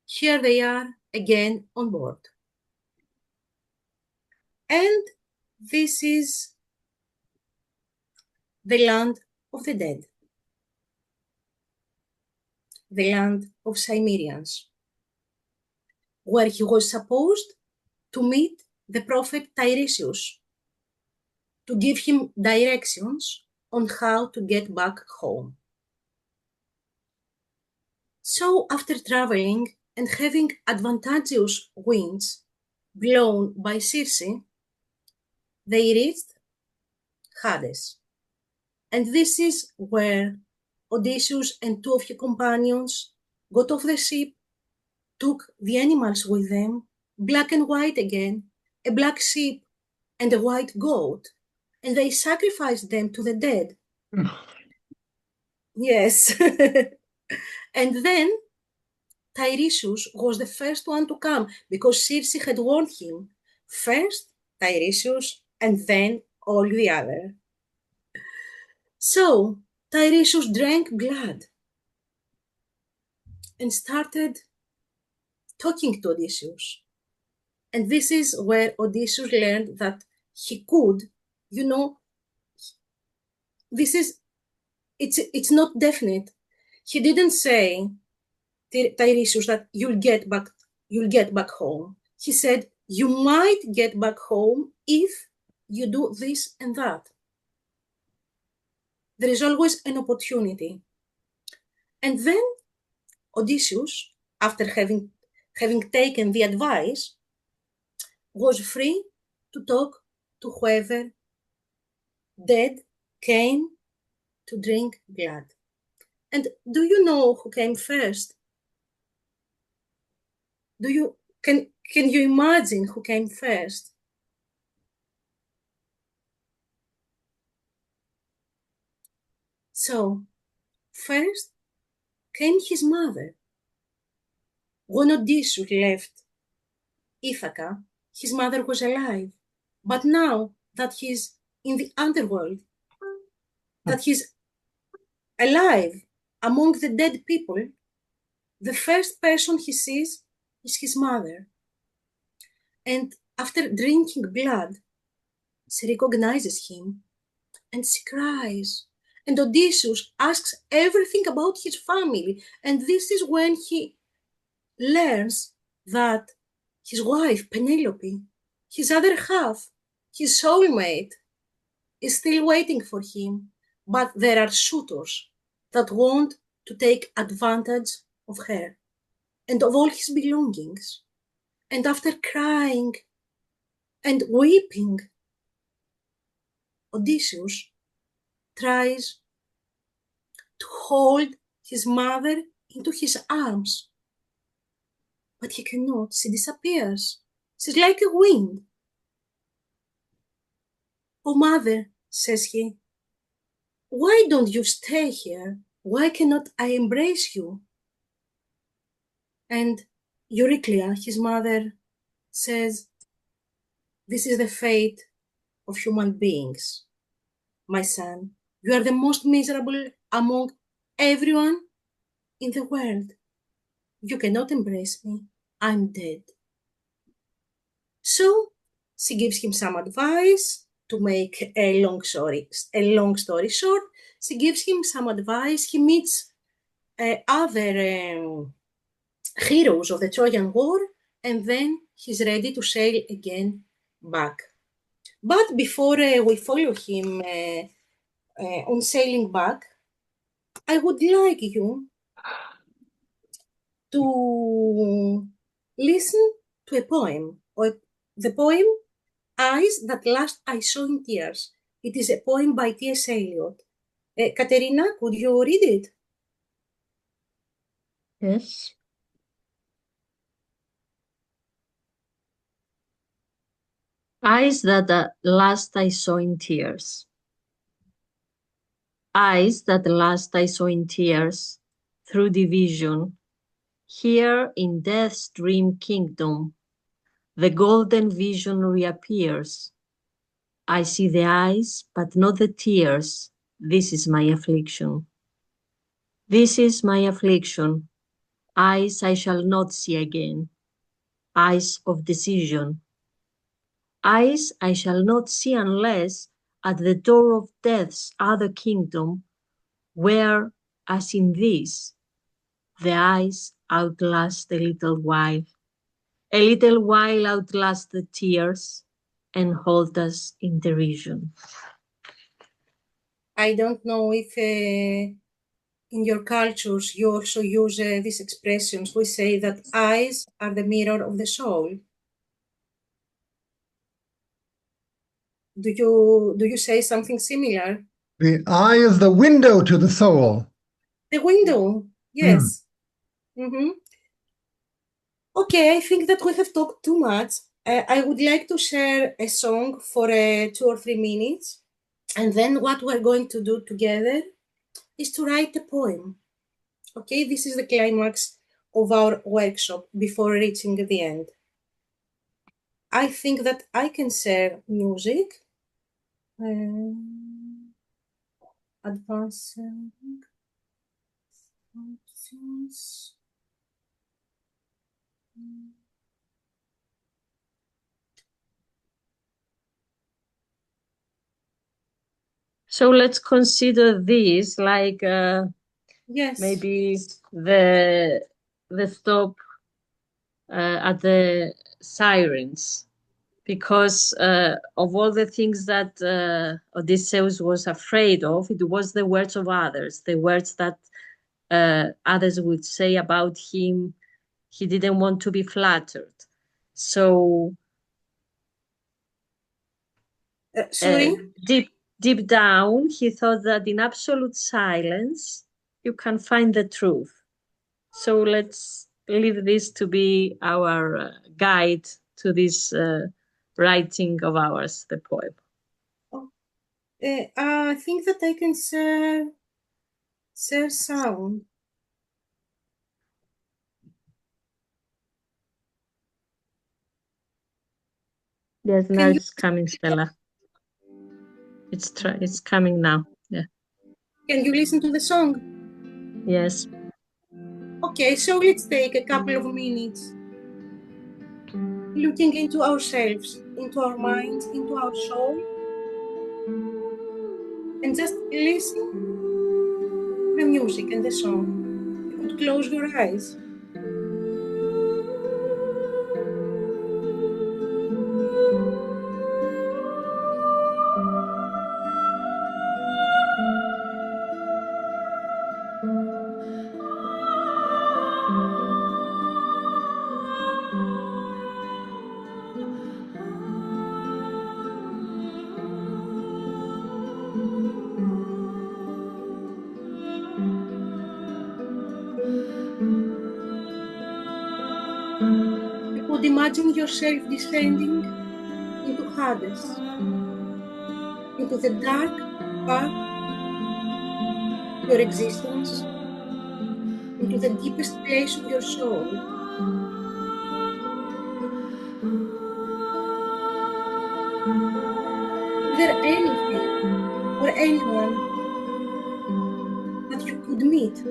here they are again on board. And this is the land of the dead, the land of Cimmerians, where he was supposed to meet the prophet Tiresias to give him directions on how to get back home. So after traveling and having advantageous winds blown by Circe, they reached Hades. And this is where Odysseus and two of his companions got off the ship, took the animals with them, black and white again, a black sheep and a white goat, and they sacrificed them to the dead. Yes. And then Tiresias was the first one to come because Circe had warned him. First, Tiresias and then all the other. So Tiresias drank blood and started talking to Odysseus. And this is where Odysseus learned that he could, it's not definite. He didn't say, Tiresias, that you'll get back home. He said, you might get back home if you do this and that. There is always an opportunity. And then Odysseus, after having taken the advice, was free to talk to whoever dead came to drink blood. And do you know who came first? Can you imagine who came first? So, first came his mother. When Odysseus left Ithaca, his mother was alive. But now that he's in the underworld, that he's alive among the dead people, the first person he sees is his mother. And after drinking blood, she recognizes him and she cries. And Odysseus asks everything about his family. And this is when he learns that his wife, Penelope, his other half, his soulmate, is still waiting for him. But there are suitors that want to take advantage of her and of all his belongings. And after crying and weeping, Odysseus tries to hold his mother into his arms. But he cannot. She disappears. She's like a wind. Oh, mother, says he, why don't you stay here? Why cannot I embrace you? And Euryclea, his mother, says, this is the fate of human beings. My son, you are the most miserable among everyone in the world. You cannot embrace me. I'm dead. So she gives him some advice. To make a long story short, she gives him some advice. He meets other heroes of the Trojan War, and then he's ready to sail again back. But before we follow him on sailing back, I would like you to listen to a poem, or the poem Eyes That Last I Saw in Tears. It is a poem by T.S. Eliot. Katerina, could you read it? Yes. Eyes that last I saw in tears. Eyes that last I saw in tears, through division, here in death's dream kingdom, the golden vision reappears. I see the eyes, but not the tears. This is my affliction. This is my affliction. Eyes I shall not see again. Eyes of decision. Eyes I shall not see unless at the door of death's other kingdom, where, as in this, the eyes outlast a little while outlast the tears, and hold us in derision. I don't know if in your cultures you also use these expressions. We say that eyes are the mirror of the soul. Do you say something similar? The eye is the window to the soul. The window, yes. Mm-hmm. Okay, I think that we have talked too much. I would like to share a song for 2 or 3 minutes. And then what we're going to do together is to write a poem. Okay, this is the climax of our workshop before reaching the end. I think that I can share music Advancing functions. So let's consider this like Yes. maybe the stop at the sirens, because of all the things that Odysseus was afraid of, it was the words of others, the words that others would say about him. He didn't want to be flattered. So Sorry? deep down, he thought that in absolute silence, you can find the truth. So let's leave this to be our guide to this writing of ours, the poem. I think that I can share sound. Yes, now it's coming, Stella. It's coming now. Yeah. Can you listen to the song? Yes. Okay, so let's take a couple of minutes looking into ourselves, into our minds, into our soul, and just listen to the music and the song. You could close your eyes. You could imagine yourself descending into Hades, into the dark part of your existence, into the deepest place of your soul. Is there anything or anyone that you could meet?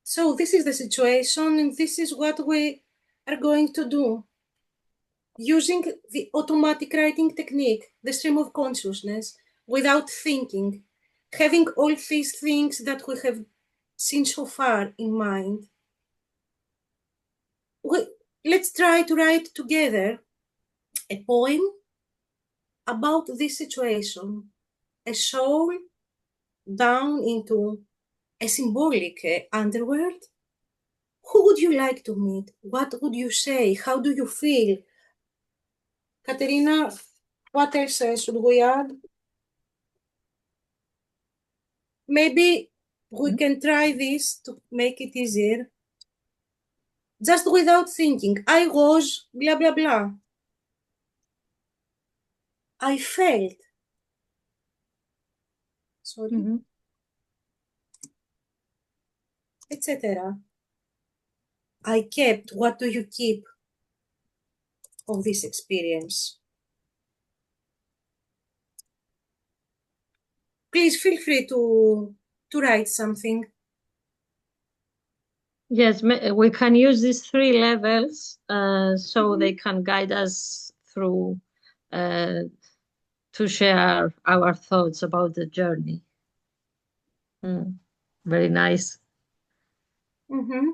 So this is the situation, and this is what we are going to do. Using the automatic writing technique, the stream of consciousness, without thinking, having all these things that we have seen so far in mind. Let's try to write together a poem about this situation, a soul down into a symbolic underworld. Who would you like to meet? What would you say? How do you feel? Katerina, what else should we add? Maybe we can try this to make it easier. Just without thinking. I was blah, blah, blah. I felt. Sorry. Mm-hmm. Etc. I kept. What do you keep of this experience? Please feel free to write something. Yes, we can use these 3 levels so they can guide us through to share our thoughts about the journey. Very nice. Mm-hmm.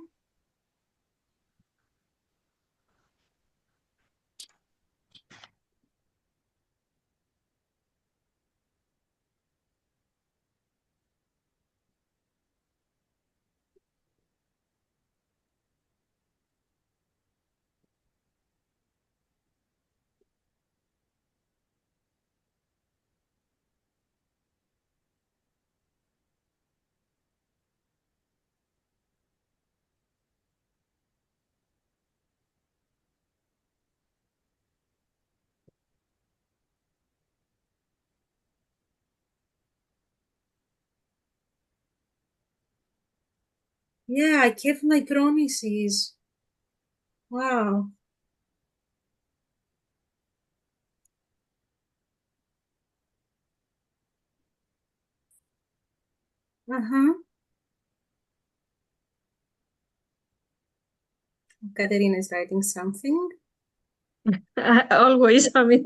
Yeah, I kept my promises. Wow. Uh-huh. Katerina is writing something. Always, I mean,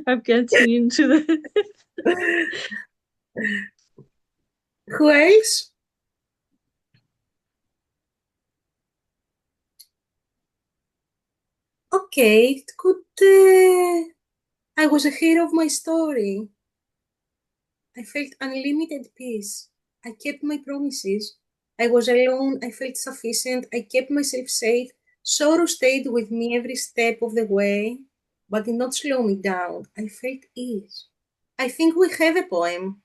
I'm getting into the... Who else? Okay, it could... I was a hero of my story. I felt unlimited peace. I kept my promises. I was alone. I felt sufficient. I kept myself safe. Sorrow stayed with me every step of the way, but did not slow me down. I felt ease. I think we have a poem.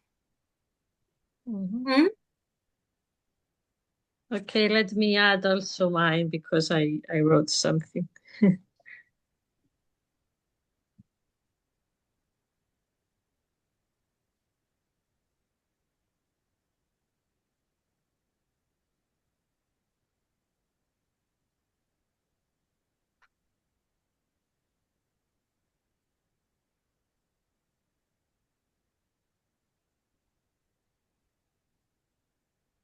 Hmm? Okay, let me add also mine because I wrote something.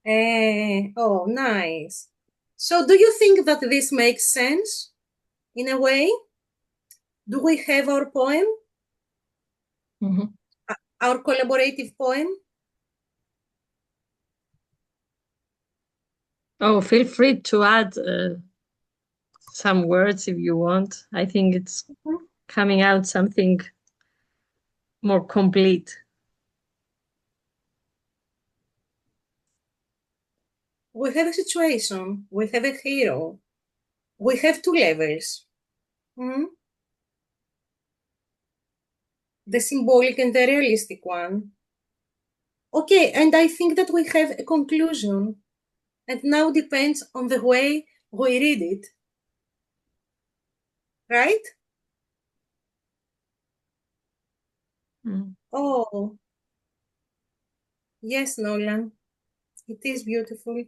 Oh, nice. So, do you think that this makes sense in a way? Do we have our poem, Mhm. our collaborative poem? Oh, feel free to add some words if you want. I think it's coming out something more complete. We have a situation, we have a hero, we have two levels. Hmm? The symbolic and the realistic one. Okay, and I think that we have a conclusion, and now depends on the way we read it. Right? Mm. Oh, yes, Nolan. It is beautiful.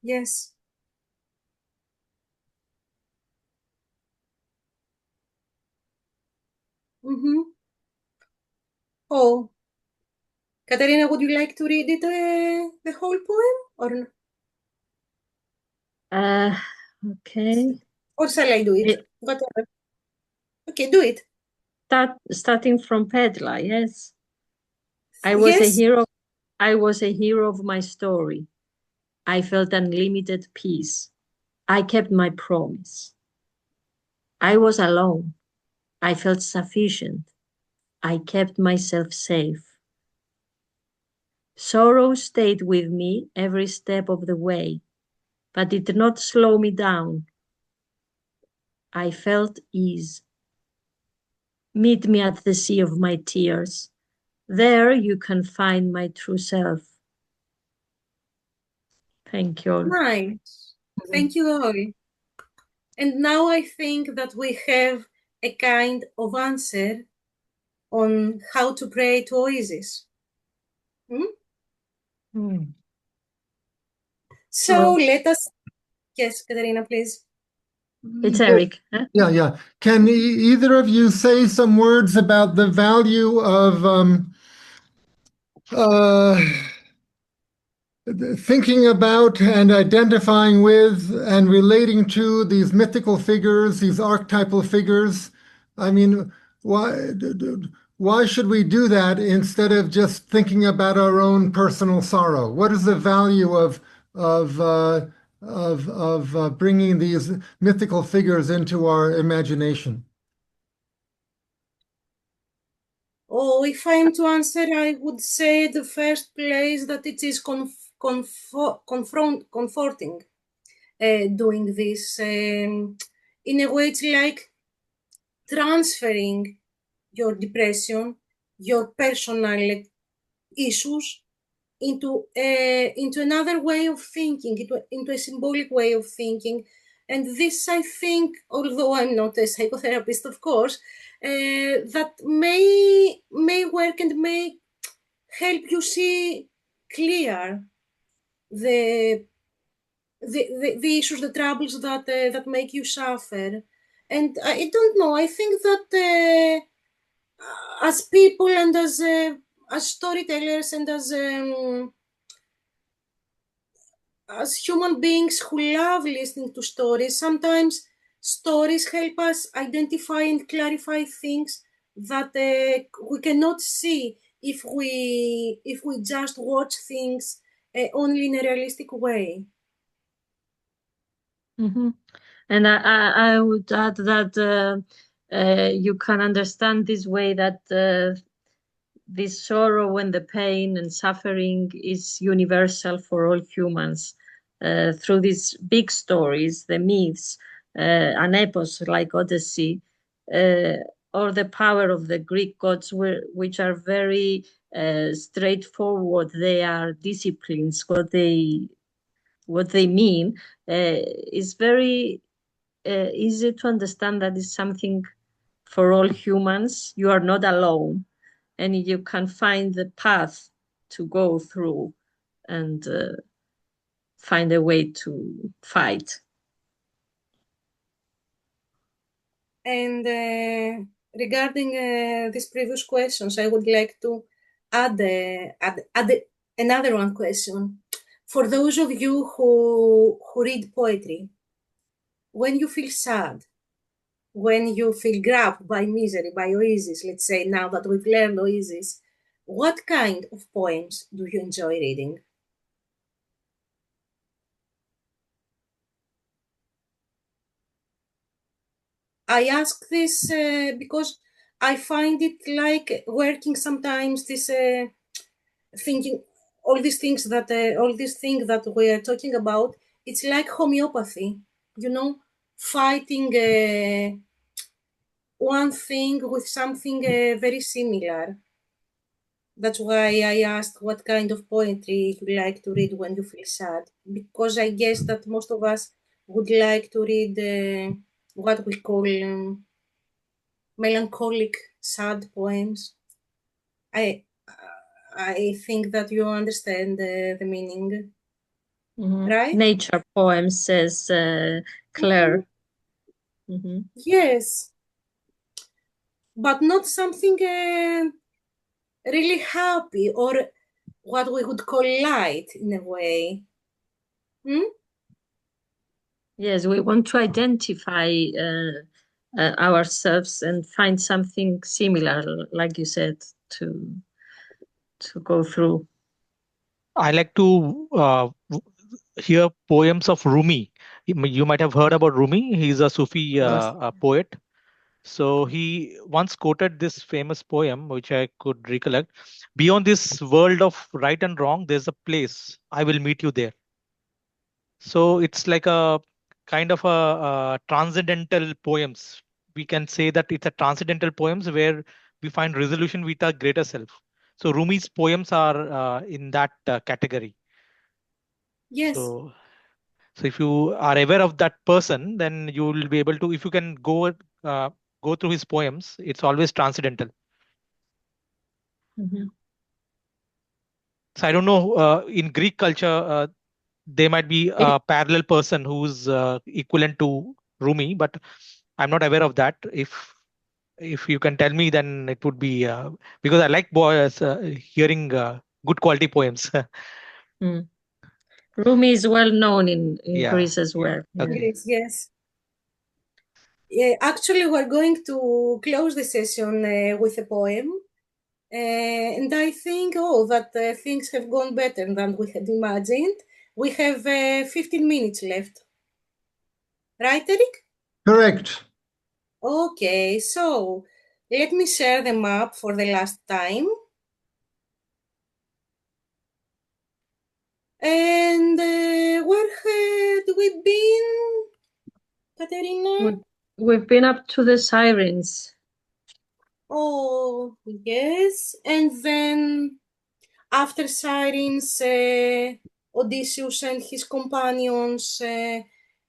Yes. Mm-hmm. Oh, Katerina, would you like to read it, the whole poem, Uh, okay. or shall I do it? It, Whatever. Okay, do it. starting from Pedla, yes. I was a Yes. hero. I was a hero of my story. I felt unlimited peace. I kept my promise. I was alone. I felt sufficient. I kept myself safe. Sorrow stayed with me every step of the way, but it did not slow me down. I felt ease. Meet me at the sea of my tears. There you can find my true self. Thank you all. Nice. Thank you all. And now I think that we have a kind of answer on how to pray to Oizys. Hmm? Mm. So let us, yes, Katerina, please. It's Eric. Huh? Yeah. Can either of you say some words about the value of uh, thinking about and identifying with and relating to these mythical figures, these archetypal figures? I mean, why should we do that instead of just thinking about our own personal sorrow? What is the value of bringing these mythical figures into our imagination? Oh, if I am to answer, I would say the first place that it is comforting doing this. In a way, it's like transferring your depression, your personal issues into another way of thinking, into a symbolic way of thinking. And this, I think, although I'm not a psychotherapist, of course, that may work and may help you see clear the issues, the troubles that make you suffer. And I don't know, I think that as people and as storytellers and as human beings who love listening to stories, sometimes stories help us identify and clarify things that we cannot see if we just watch things only in a realistic way. Mm-hmm. And I would add that you can understand this way that this sorrow and the pain and suffering is universal for all humans through these big stories, the myths, an epos like Odyssey, or the power of the Greek gods, which are very straightforward. They are disciplines. What they mean is very easy to understand. That is something for all humans. You are not alone, and you can find the path to go through and find a way to fight. And regarding these previous questions, I would like to add another one question. For those of you who read poetry, when you feel sad, when you feel grabbed by misery, by Oizys, let's say now that we've learned Oizys, what kind of poems do you enjoy reading? I ask this because I find it like working sometimes this thinking all these things that we are talking about, it's like homeopathy, fighting one thing with something very similar. That's why I asked what kind of poetry you like to read when you feel sad, because I guess that most of us would like to read what we call melancholic, sad poems. I think that you understand the meaning, Mm-hmm. right? Nature poems, says Claire. Mm-hmm. Yes, but not something really happy or what we would call light in a way. Hmm? Yes, we want to identify ourselves and find something similar, like you said, to go through. I like to hear poems of Rumi. You might have heard about Rumi. He's a Sufi Yes. poet. So he once quoted this famous poem, which I could recollect. Beyond this world of right and wrong, there's a place. I will meet you there. So it's like a kind of a transcendental poems. We can say that it's a transcendental poems where we find resolution with our greater self. So Rumi's poems are in that category. Yes, So, so if you are aware of that person, then you will be able to. If you can go through his poems, it's always transcendental. Mm-hmm. So I don't know. In Greek culture, there might be a parallel person who's equivalent to Rumi, but I'm not aware of that. If you can tell me, then it would be because I like boys hearing good quality poems. Mm. Rumi is well known in Yeah. Greece as well. Yeah. Okay. yes. Yeah, actually, we're going to close the session with a poem. And I think, that things have gone better than we had imagined. We have 15 minutes left. Right, Eric? Correct. Okay, so let me share the map for the last time. And where had we been, Katerina? We've been up to the sirens. Oh, yes. And then after Sirens, Odysseus and his companions,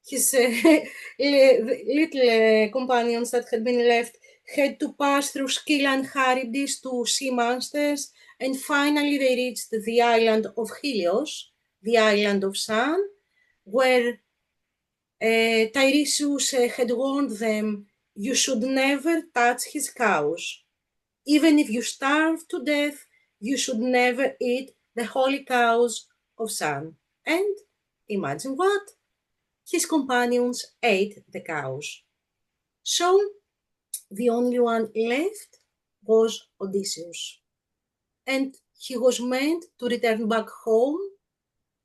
his little companions that had been left, had to pass through Scylla and Charybdis to sea monsters, and finally they reached the island of Helios, the island of Sun, where Tiresias had warned them, you should never touch his cows. Even if you starve to death, you should never eat the holy cows of Sun. And imagine what? His companions ate the cows. So the only one left was Odysseus. And he was meant to return back home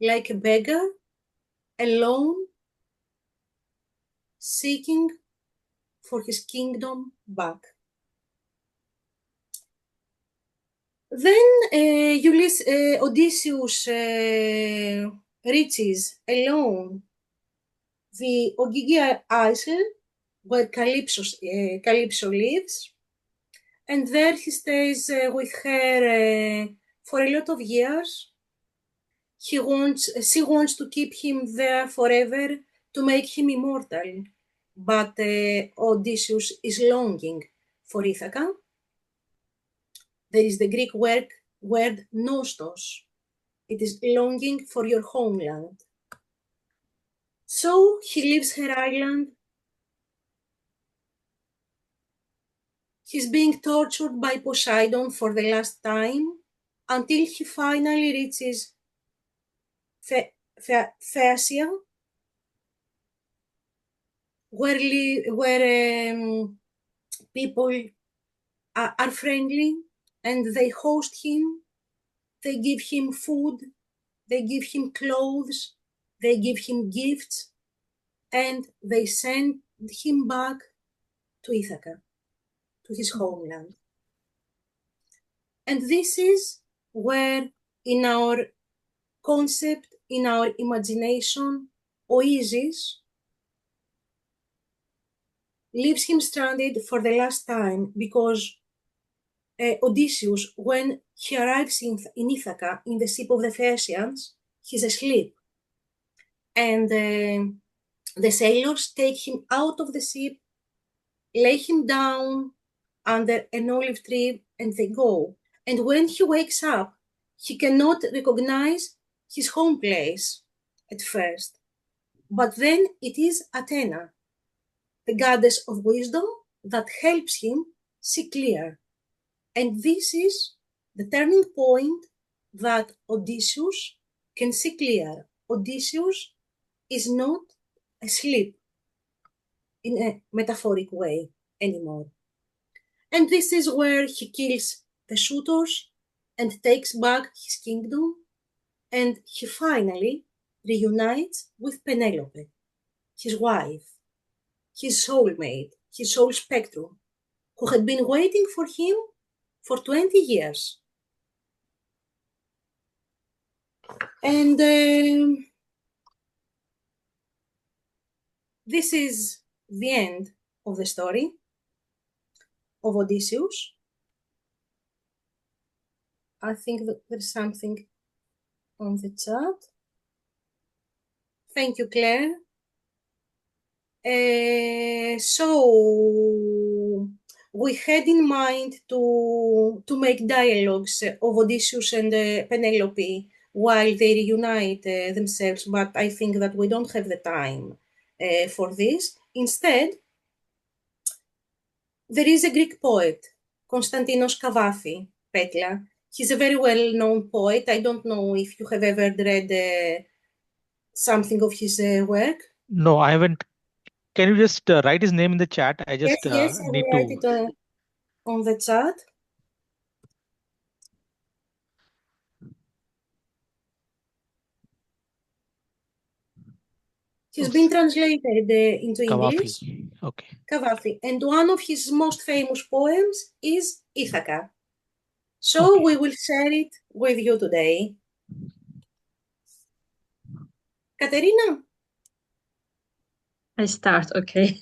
like a beggar, alone, seeking for his kingdom back. Then Odysseus reaches alone the Ogygia Isle where Calypso lives, and there he stays with her for a lot of years. She wants to keep him there forever to make him immortal, but Odysseus is longing for Ithaca. There is the Greek word nostos. It is longing for your homeland. So he leaves her island. He's being tortured by Poseidon for the last time until he finally reaches Phaeacia, where people are friendly and they host him, they give him food, they give him clothes, they give him gifts, and they send him back to Ithaca, to his homeland. And this is where, in our concept, in our imagination, Oizys leaves him stranded for the last time because Odysseus, when he arrives in Ithaca, in the ship of the Phaeacians, he's asleep. And the sailors take him out of the ship, lay him down under an olive tree, and they go. And when he wakes up, he cannot recognize his home place at first. But then it is Athena, the goddess of wisdom, that helps him see clear. And this is the turning point that Odysseus can see clear. Odysseus is not asleep in a metaphoric way anymore. And this is where he kills the suitors and takes back his kingdom, and he finally reunites with Penelope, his wife, his soulmate, his soul spectrum, who had been waiting for him for 20 years. And this is the end of the story of Odysseus. I think that there's something on the chat. Thank you, Claire. So we had in mind to make dialogues of Odysseus and Penelope while they reunite themselves, but I think that we don't have the time for this. Instead, there is a Greek poet, Konstantinos Kavafi, Petla. He's a very well-known poet. I don't know if you have ever read something of his work. No, I haven't. Can you just write his name in the chat? I just Yes, I need will write it on the chat. He's been translated into English. Kavafi. Okay. Kavafi. And one of his most famous poems is Ithaca. So Okay. we will share it with you today. Katerina? I start, okay.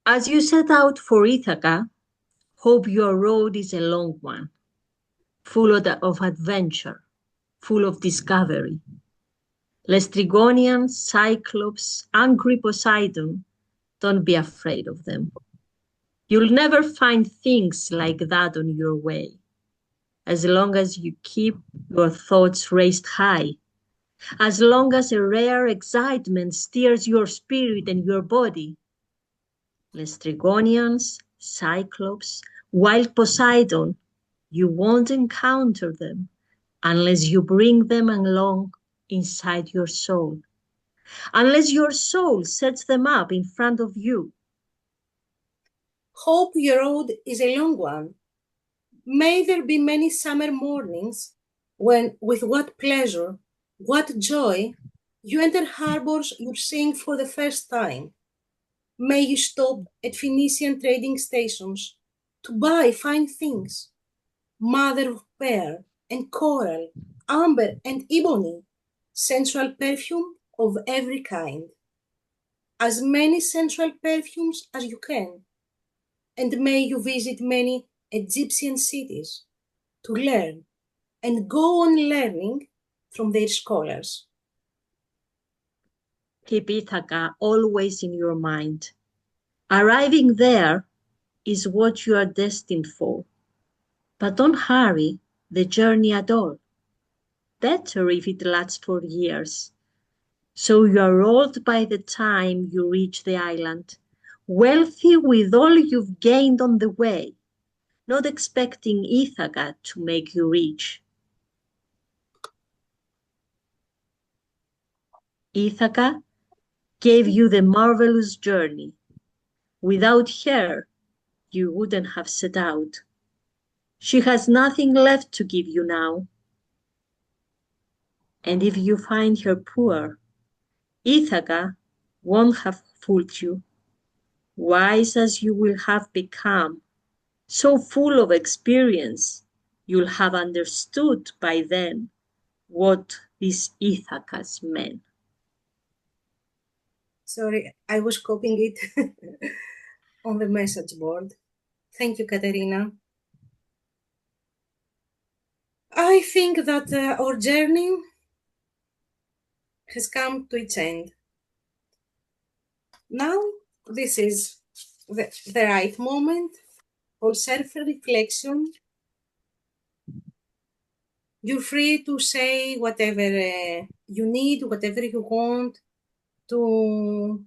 As you set out for Ithaca, hope your road is a long one, full of adventure, full of discovery. Lestrygonian, Cyclops, angry Poseidon, don't be afraid of them. You'll never find things like that on your way. as long as you keep your thoughts raised high, as long as a rare excitement stirs your spirit and your body. Lestrygonians, Cyclops, wild Poseidon, you won't encounter them unless you bring them along inside your soul, unless your soul sets them up in front of you. Hope your road is a long one. May there be many summer mornings when, with what pleasure, what joy, you enter harbors you're seeing for the first time. May you stop at Phoenician trading stations to buy fine things, mother of pearl and coral, amber and ebony, sensual perfume of every kind. As many sensual perfumes as you can. And may you visit many Egyptian cities to learn and go on learning from their scholars. Keep Ithaca always in your mind. Arriving there is what you are destined for. But don't hurry the journey at all. Better if it lasts for years. So you are old by the time you reach the island, wealthy with all you've gained on the way, not expecting Ithaca to make you rich. Ithaca gave you the marvelous journey. Without her, you wouldn't have set out. She has nothing left to give you now. And if you find her poor, Ithaca won't have fooled you. Wise as you will have become, so full of experience, you'll have understood by then what these Ithacas meant. Sorry, I was copying it on the message board. Thank you, Katerina. I think that our journey has come to its end. Now, this is the right moment for self-reflection. You're free to say whatever you need, whatever you want, to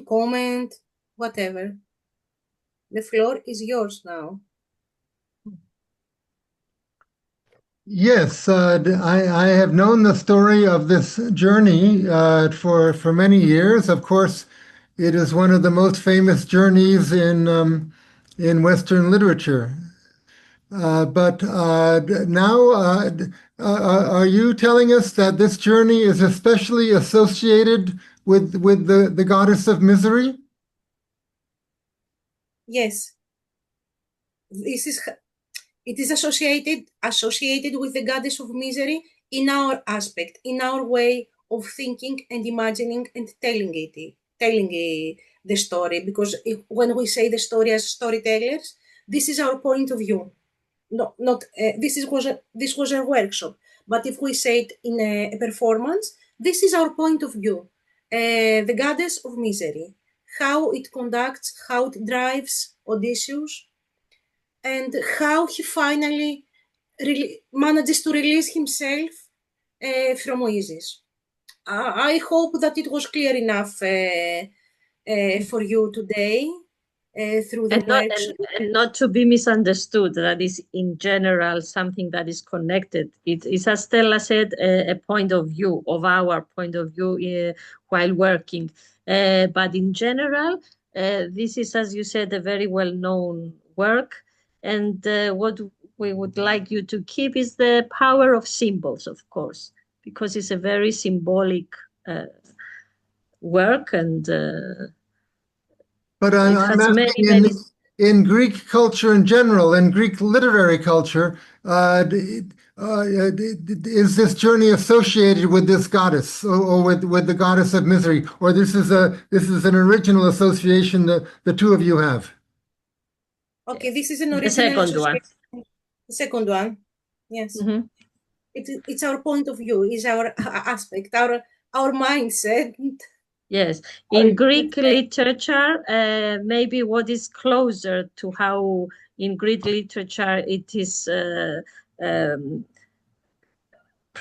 comment, whatever. The floor is yours now. Yes, I have known the story of this journey for many years. Of course, it is one of the most famous journeys in Western literature. But now, are you telling us that this journey is especially associated with the goddess of misery? Yes. It is associated with the goddess of misery in our aspect, in our way of thinking and imagining and telling the story. Because when we say the story as storytellers, this is our point of view. This was a workshop. But if we say it in a performance, this is our point of view. The goddess of misery, how it conducts, how it drives Odysseus, and how he finally manages to release himself from Oizys. I hope that it was clear enough for you today through the workshop. And not to be misunderstood, that is in general something that is connected. It is, as Stella said, a point of view, of our point of view while working. But in general, this is, as you said, a very well-known work. And what we would like you to keep is the power of symbols, of course, because it's a very symbolic work, and But I'm asking in Greek culture in general, in Greek literary culture, is this journey associated with this goddess or with the goddess of misery, or this is an original association that the two of you have? Okay, this is an original association. The second one, yes. Mm-hmm. It's our point of view, is our aspect, our mindset. Yes, in Greek literature, maybe what is closer to how in Greek literature it is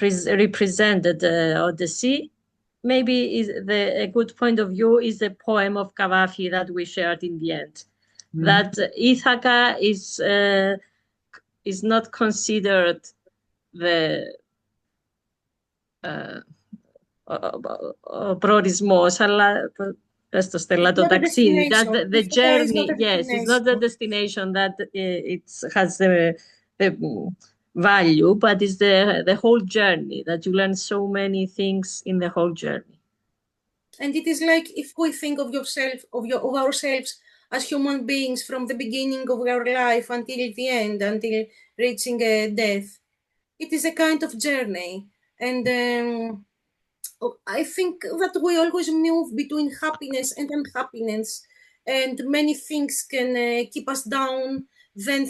represented, Odyssey, maybe a good point of view is the poem of Cavafy that we shared in the end. That Ithaca is not considered the ο προορισμός, αλλά πες το Στέλλα, το ταξίδι. That the journey, yes, it's not the destination that it has the value, but it's the whole journey, that you learn so many things in the whole journey. And it is like if we think of yourself, of ourselves as human beings from the beginning of our life until the end, until reaching death, it is a kind of journey. And I think that we always move between happiness and unhappiness, and many things can keep us down. Then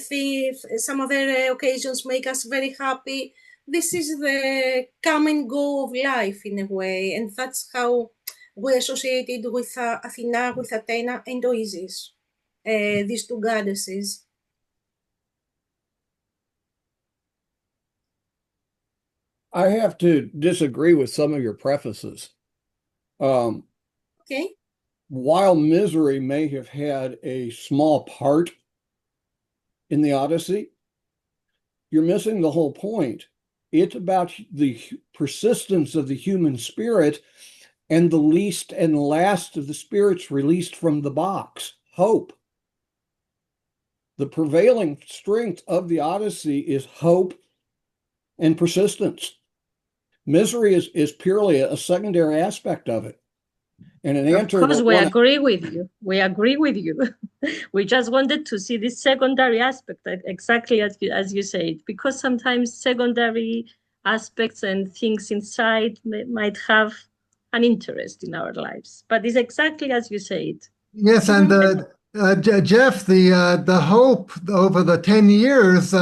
some other occasions make us very happy. This is the come and go of life in a way, and that's how we associate it with Athena, with Athena and Oizys, these two goddesses. I have to disagree with some of your prefaces. Okay. While misery may have had a small part in the Odyssey, you're missing the whole point. It's about the persistence of the human spirit and the least and last of the spirits released from the box, hope. The prevailing strength of the Odyssey is hope and persistence. Misery is purely a secondary aspect of it. And an answer. Of course, we agree with you. We agree with you. We just wanted to see this secondary aspect, exactly as you said, because sometimes secondary aspects and things inside might have an interest in our lives. But it's exactly as you said. Yes, and Jeff, the hope over the 10 years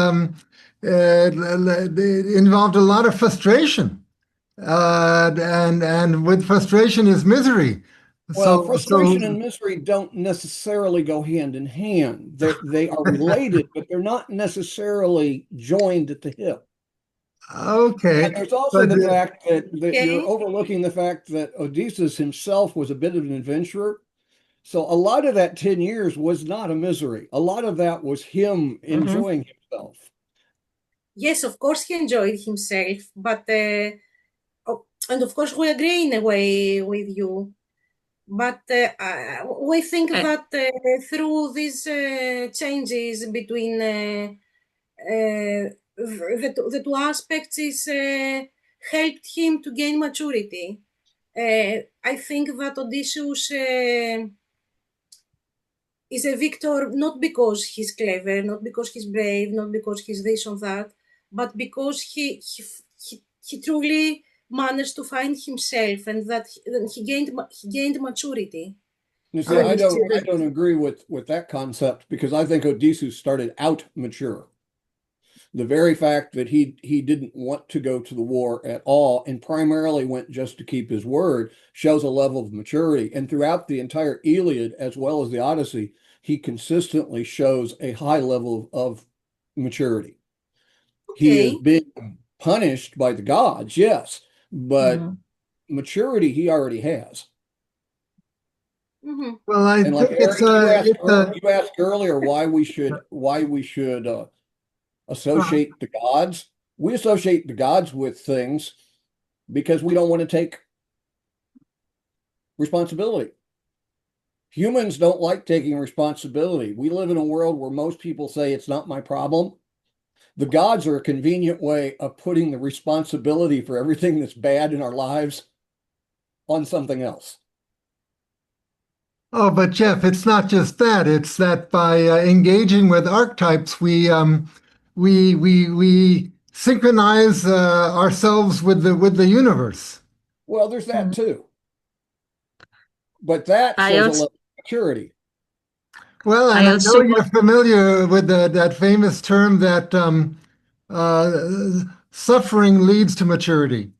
involved a lot of frustration. And with frustration is misery. Well, frustration and misery don't necessarily go hand in hand. They are related, but they're not necessarily joined at the hip. Okay. And there's also the fact that you're overlooking the fact that Odysseus himself was a bit of an adventurer. So a lot of that 10 years was not a misery. A lot of that was him enjoying himself. Yes, of course he enjoyed himself, but and of course we agree in a way with you. But we think that through these changes between the two aspects is helped him to gain maturity. I think that Odysseus is a victor not because he's clever, not because he's brave, not because he's this or that, but because he truly managed to find himself, and that he gained maturity. See, I don't agree with that concept, because I think Odysseus started out mature. The very fact that he didn't want to go to the war at all and primarily went just to keep his word shows a level of maturity. And throughout the entire Iliad, as well as the Odyssey, he consistently shows a high level of maturity. Okay. He is being punished by the gods, yes, but maturity he already has. Well, I think you asked earlier why we should associate the gods. We associate the gods with things because we don't want to take responsibility. Humans don't like taking responsibility. We live in a world where most people say it's not my problem. The gods are a convenient way of putting the responsibility for everything that's bad in our lives on something else. Oh, but Jeff, it's not just that. It's that by engaging with archetypes, we synchronize ourselves with the universe. Well, there's that too. But that shows a level of maturity. Well, and I know you're familiar with that famous term that suffering leads to maturity.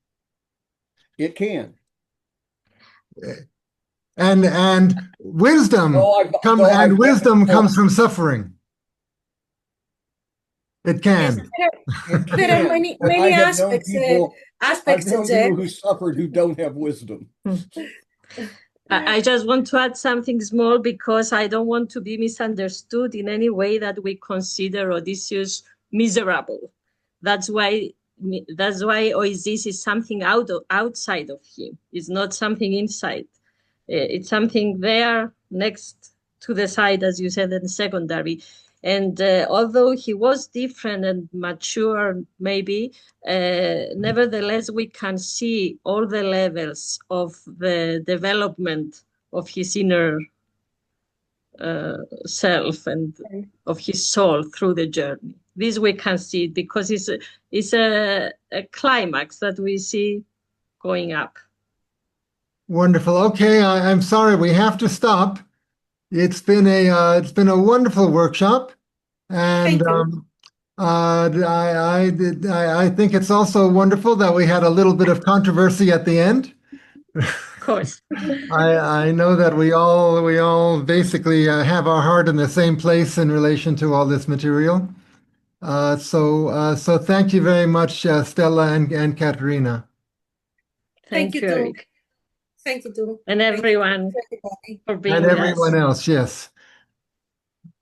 It can. and wisdom wisdom comes from suffering. It can. There are many aspects. I've known people who suffered who don't have wisdom. I just want to add something small because I don't want to be misunderstood in any way that we consider Odysseus miserable. That's why Oizys is something outside of him. It's not something inside. It's something there next to the side, as you said, and secondary. And although he was different and mature, maybe, nevertheless, we can see all the levels of the development of his inner self and of his soul through the journey. This we can see because it's a climax that we see going up. Wonderful. Okay, I'm sorry, we have to stop. It's been a wonderful workshop, and I think it's also wonderful that we had a little bit of controversy at the end. Of course. I know that we all basically have our heart in the same place in relation to all this material. So thank you very much, Stella and Katerina. Thank you, Eric. Thank you too. And everyone for being and with everyone us. else, yes.